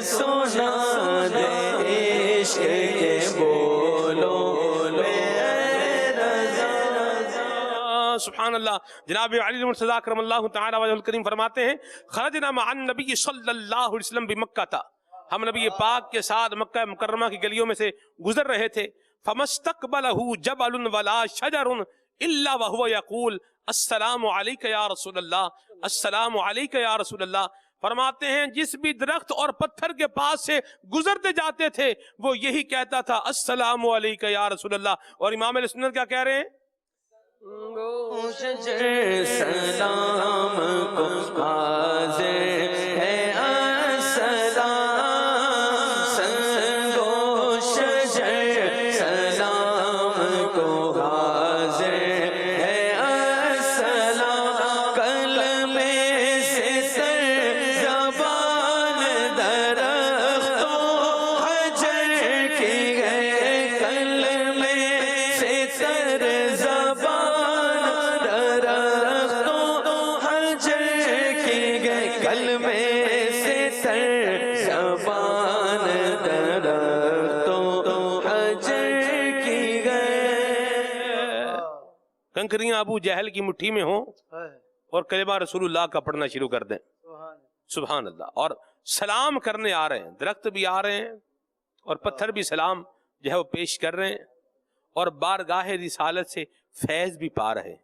سنا دے عشق کے بولو سبحان اللہ. جناب علی المرتضیٰ کرم اللہ تعالی وجہ الکریم فرماتے ہیں خرجنا مع النبی صلی اللہ علیہ وسلم بمکہ تھا، ہم نبی پاک کے ساتھ مکہ مکرمہ کی گلیوں میں سے گزر رہے تھے. فمستقبلہ جبل ولا شجر الا وهو یقول السلام علیک یا رسول اللہ، السلام علیک یا رسول اللہ. فرماتے ہیں جس بھی درخت اور پتھر کے پاس سے گزرتے جاتے تھے وہ یہی کہتا تھا السلام علیک یا رسول اللہ. اور امام علیہ سنت کیا کہہ رہے ہیں؟ سلام کو حاضر ہے السلام، سنگو شجر سلام کو حاضر ہے السلام. کلمے سے سر زبان درختوں حجر کی گئے، کلمے سے سر زبان کلمے سے سر زبان درختوں حجر کی گئے. کنکریاں ابو جہل کی مٹھی میں ہوں اور کلمہ رسول اللہ کا پڑھنا شروع کر دیں. سبحان اللہ. اور سلام کرنے آ رہے ہیں، درخت بھی آ رہے ہیں اور پتھر بھی سلام جو ہے وہ پیش کر رہے ہیں اور بارگاہ رسالت سے فیض بھی پا رہے ہیں.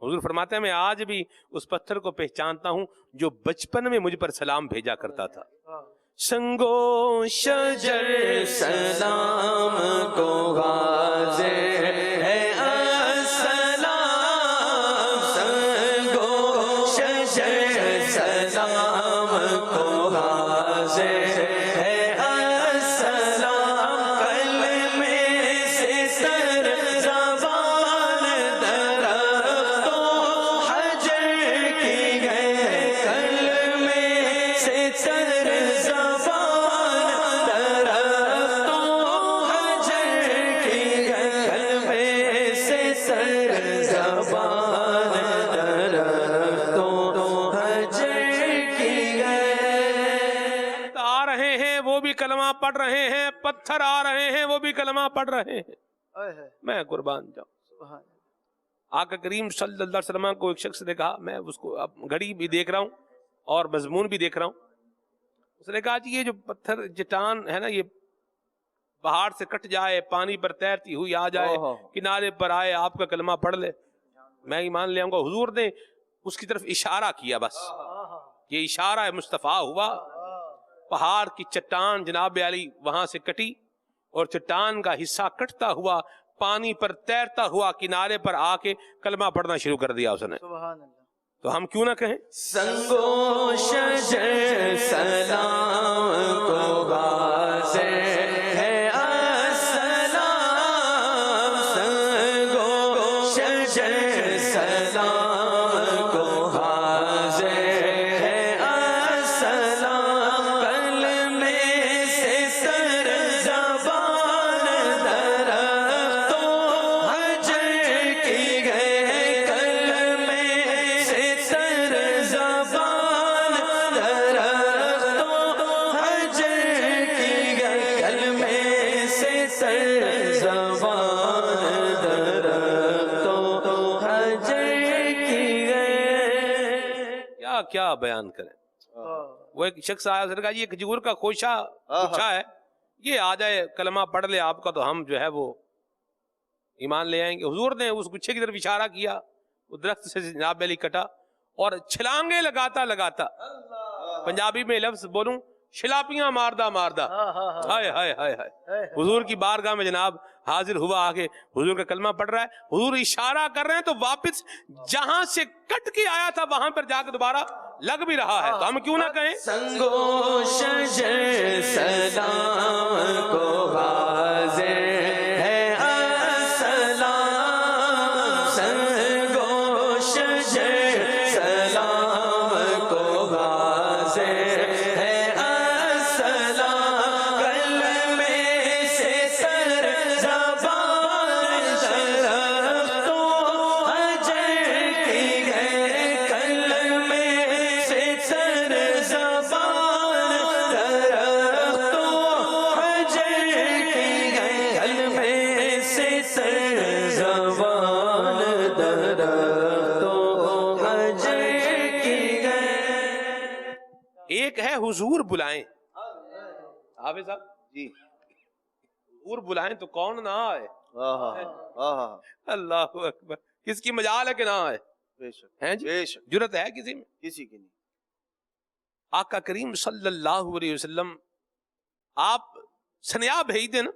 حضور فرماتے ہیں میں آج بھی اس پتھر کو پہچانتا ہوں جو بچپن میں مجھ پر سلام بھیجا کرتا تھا. سنگو شجر سلام کو حاضر ہے السلام، سنگو شجر سلام کو حاضر ہے السلام. کلمے سے سر زبان درختوں حجر کی گئے، کلمے سے سر زبان درختوں حجر کی گئے، کلمے سے سر زبان درختوں حجر کی گئے. آ رہے ہیں وہ بھی کلمہ پڑھ رہے ہیں، پتھر آ رہے ہیں وہ بھی کلمہ پڑھ رہے ہیں. میں قربان جاؤں. آقا کریم صلی اللہ علیہ وسلم کو ایک شخص نے کہا، میں اس کو اب گھڑی بھی دیکھ رہا ہوں اور مضمون بھی دیکھ رہا ہوں. اس نے کہا جی یہ جو پتھر چٹان ہے نا یہ پہاڑ سے کٹ جائے، پانی پر تیرتی ہوئی آ جائے، کنارے پر آئے، آپ کا کلمہ پڑھ لے، میں ایمان لے آؤں گا. حضور نے اس کی طرف اشارہ کیا، بس یہ اشارہ مصطفیٰ ہوا. پہاڑ کی چٹان جناب علی وہاں سے کٹی اور چٹان کا حصہ کٹتا ہوا پانی پر تیرتا ہوا کنارے پر آ کے کلمہ پڑھنا شروع کر دیا اس نے. تو ہم کیوں نہ کہیں سنگو شجر سلام کو حاضر ہے السلام، سنگو شجر سلام کو حاضر ہے السلام. کلمے سے سر زبان درختوں حجر کی گئے، کلمے سے سر زبان درختوں حجر کی گئے، کلمے سے سر زبان درختوں حجر کی گئے. کیا کیا بیان کریں. وہ ایک شخص آیا، اس نے کہا یہ کھجور کا خوشہ اچھا ہے، یہ آ جائے کلمہ پڑھ لے آپ کا تو ہم جو ہے وہ ایمان لے آئیں گے. حضور نے اس گچھے کی طرف اشارہ کیا، وہ درخت سے جناب علی کٹا اور چھلانگے لگاتا لگاتا، پنجابی میں لفظ بولوں شلاپیاں ماردہ ماردہ ہائے ہائے ہائے ہائے حضور کی بارگاہ میں جناب حاضر ہوا. آگے حضور کا کلمہ پڑھ رہا ہے، حضور اشارہ کر رہے ہیں تو واپس جہاں سے کٹ کے آیا تھا وہاں پر جا کے دوبارہ لگ بھی رہا ہے. تو ہم کیوں نہ کہیں سنگو شجر سلام کو حاضر ہے السلام، سنگو شجر سلام کو حاضر ہے السلام. کلمے سے سر زبان درختوں حجر کی گئے، کلمے سے سر زبان حضور بلائیں. حافظ صاحب جی حضور بلائیں تو کون نہ آئے. اللہ اکبر. کس کی مجال ہے کہ نہ آئے. بے شک ہیں جی, بے شک جرت ہے کسی میں. کسی کی نہیں. آقا کریم صلی اللہ علیہ وسلم آپ سنیا بھیج دیں نا.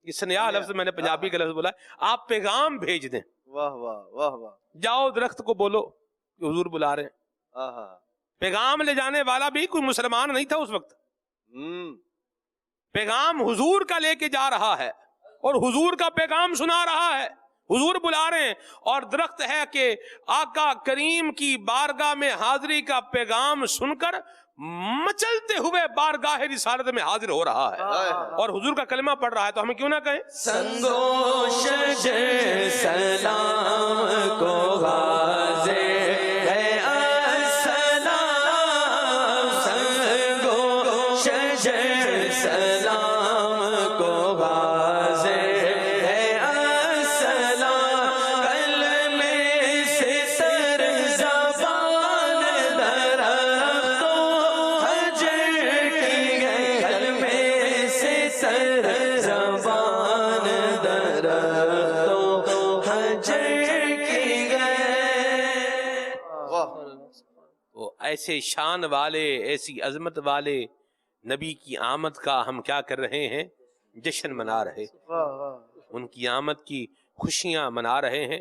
یہ سنیا لفظ میں نے پنجابی کا لفظ بولا ہے. آپ پیغام بھیج دیں. واہ واہ واہ واہ. جاؤ درخت کو بولو کہ حضور بلا رہے ہیں. پیغام لے جانے والا بھی کوئی مسلمان نہیں تھا اس وقت. پیغام حضور کا لے کے جا رہا ہے اور حضور کا پیغام سنا رہا ہے. حضور بلا رہے ہیں اور درخت ہے کہ آقا کریم کی بارگاہ میں حاضری کا پیغام سن کر مچلتے ہوئے بارگاہ رسالت میں حاضر ہو رہا ہے اور حضور کا کلمہ پڑھ رہا ہے. تو ہمیں کیوں نہ کہیں سنگو شجر سلام کو حاضر ہے السلام. سنگو شجر سلام کو حاضر ہے السلام. کلمے سے سر زبان درختوں حجر کی گئے. کلمے سے سر زبان درختوں حجر کی گئے. وہ ایسے شان والے ایسی عظمت والے نبی کی آمد کا ہم کیا کر رہے ہیں؟ جشن منا رہے. ان کی آمد کی خوشیاں منا رہے ہیں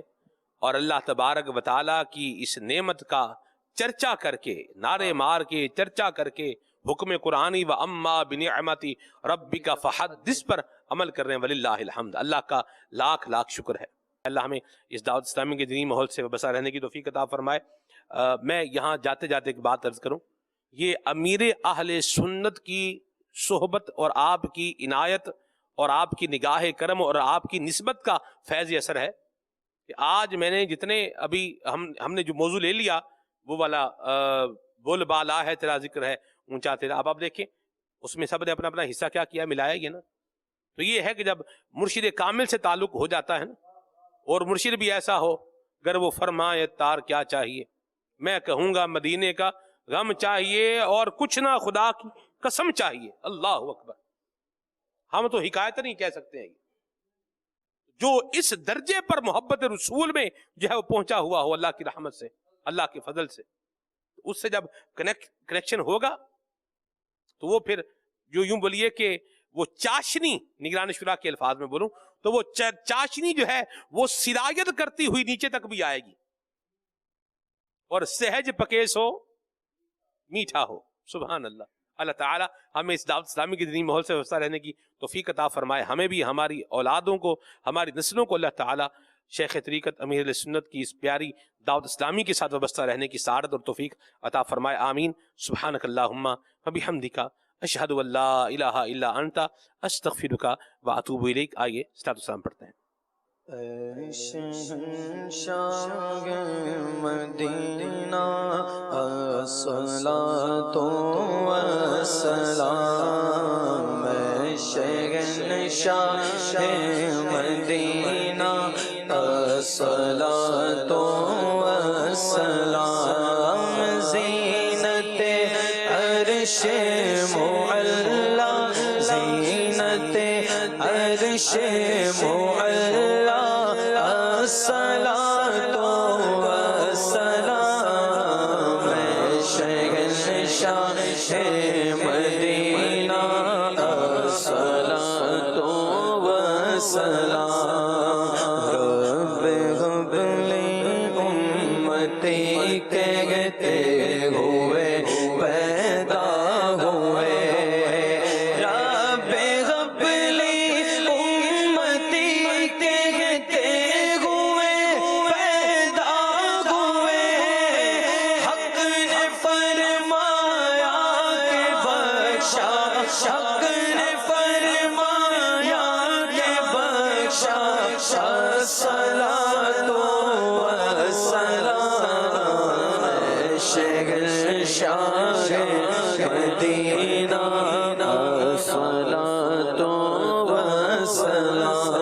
اور اللہ تبارک و تعالیٰ کی اس نعمت کا چرچا کر کے, نعرے مار کے, چرچا کر کے حکم قرآنی و اما بنعمت ربک فحدث پر عمل کر رہے ہیں. وللہ الحمد. اللہ کا لاکھ لاکھ شکر ہے. اللہ ہمیں اس دعوت اسلامی کے دینی ماحول سے وابستہ رہنے کی توفیق عطا فرمائے. میں یہاں جاتے جاتے ایک بات عرض کروں. یہ امیر اہل سنت کی صحبت اور آپ کی عنایت اور آپ کی نگاہ کرم اور آپ کی نسبت کا فیض اثر ہے کہ آج میں نے جتنے ابھی ہم نے جو موضوع لے لیا وہ والا بول بالا ہے تیرا ذکر ہے اونچا تیرا. اب آپ دیکھیں اس میں سب نے اپنا اپنا حصہ کیا کیا, ملایا گیا نا. تو یہ ہے کہ جب مرشد کامل سے تعلق ہو جاتا ہے نا, اور مرشد بھی ایسا ہو گر وہ فرمائے تار کیا چاہیے, میں کہوں گا مدینے کا غم چاہیے اور کچھ نہ خدا کی قسم چاہیے. اللہ اکبر. ہم تو حکایت نہیں کہہ سکتے ہیں. جو اس درجے پر محبت رسول میں جو ہے وہ پہنچا ہوا ہو اللہ کی رحمت سے, اللہ کے فضل سے, اس سے جب کنیکشن ہوگا تو وہ پھر جو یوں بولیے کہ وہ چاشنی, نگران شورا کے الفاظ میں بولوں تو وہ چاشنی جو ہے وہ سرایت کرتی ہوئی نیچے تک بھی آئے گی اور سہج پکیس ہو میٹھا ہو. سبحان اللہ. اللہ تعالی ہمیں اس دعوت اسلامی کے دینی ماحول سے وابستہ رہنے کی توفیق عطا فرمائے. ہمیں بھی, ہماری اولادوں کو, ہماری نسلوں کو اللہ تعالی شیخ طریقت امیر اہل سنت کی اس پیاری دعوت اسلامی کے ساتھ وابستہ رہنے کی سعادت اور توفیق عطا فرمائے. آمین. سبحانک اللہم وبحمدک اشہد ان لا الہ الا انت استغفرک واتوب الیک. آئیے صلاۃ والسلام پڑھتے ہیں. اے شہنشاہ مدینہ الصلاۃ والسلام. اے شہنشاہ مدینہ الصلاۃ والسلام. زینت عرش معلا, زینت عرش معلا, الصلاۃ والسلام. شہنشاہ مدینہ الصلاۃ والسلام. رب هب لي امتی کہتے ہوئے پیدا ہوئے. رب هب لي امتی کہتے ہوئے پیدا ہوئے. حق نے فرمایا کہ بخشا, حق نے فرمایا کہ بخشا. الصلاۃ والسلام. شہنشاہ مدینہ الصلاۃ والسلام.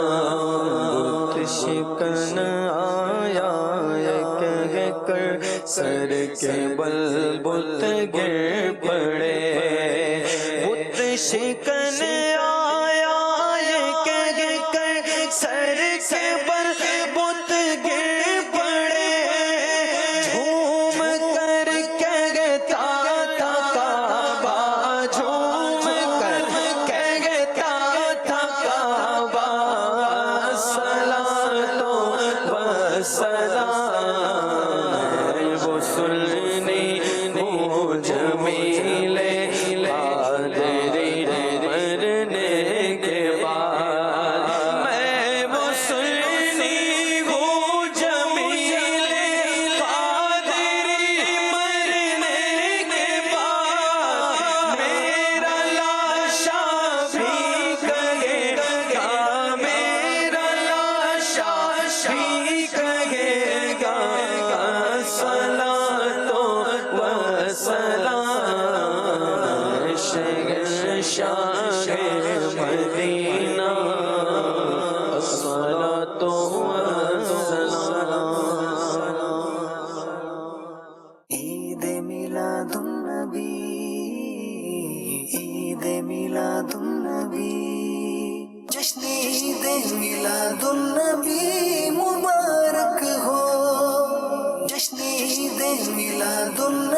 بت شکن آیا کہہ کر سر کے بل بت گر شکن آیا یہ کہہ کر سر کے بر بت گر پڑے جھوم کر کہتا تھا کعبہ جھوم کر کہتا تھا کعبہ صلاۃ و سلام وہ سننی وہ جمیل قادری مرنے کے بعد میں وہ سننی وہ جمیل قادری مرنے کے بعد میرا لاشا بھی کہے گا میرا لاشا بھی کہے گا صلاۃ و سلام شہنشاہ مدینہ صلاۃ و سلام عید میلاد النبی عید میلاد النبی جشن عید میلاد النبی مبارک ہو جشن عید میلاد النبی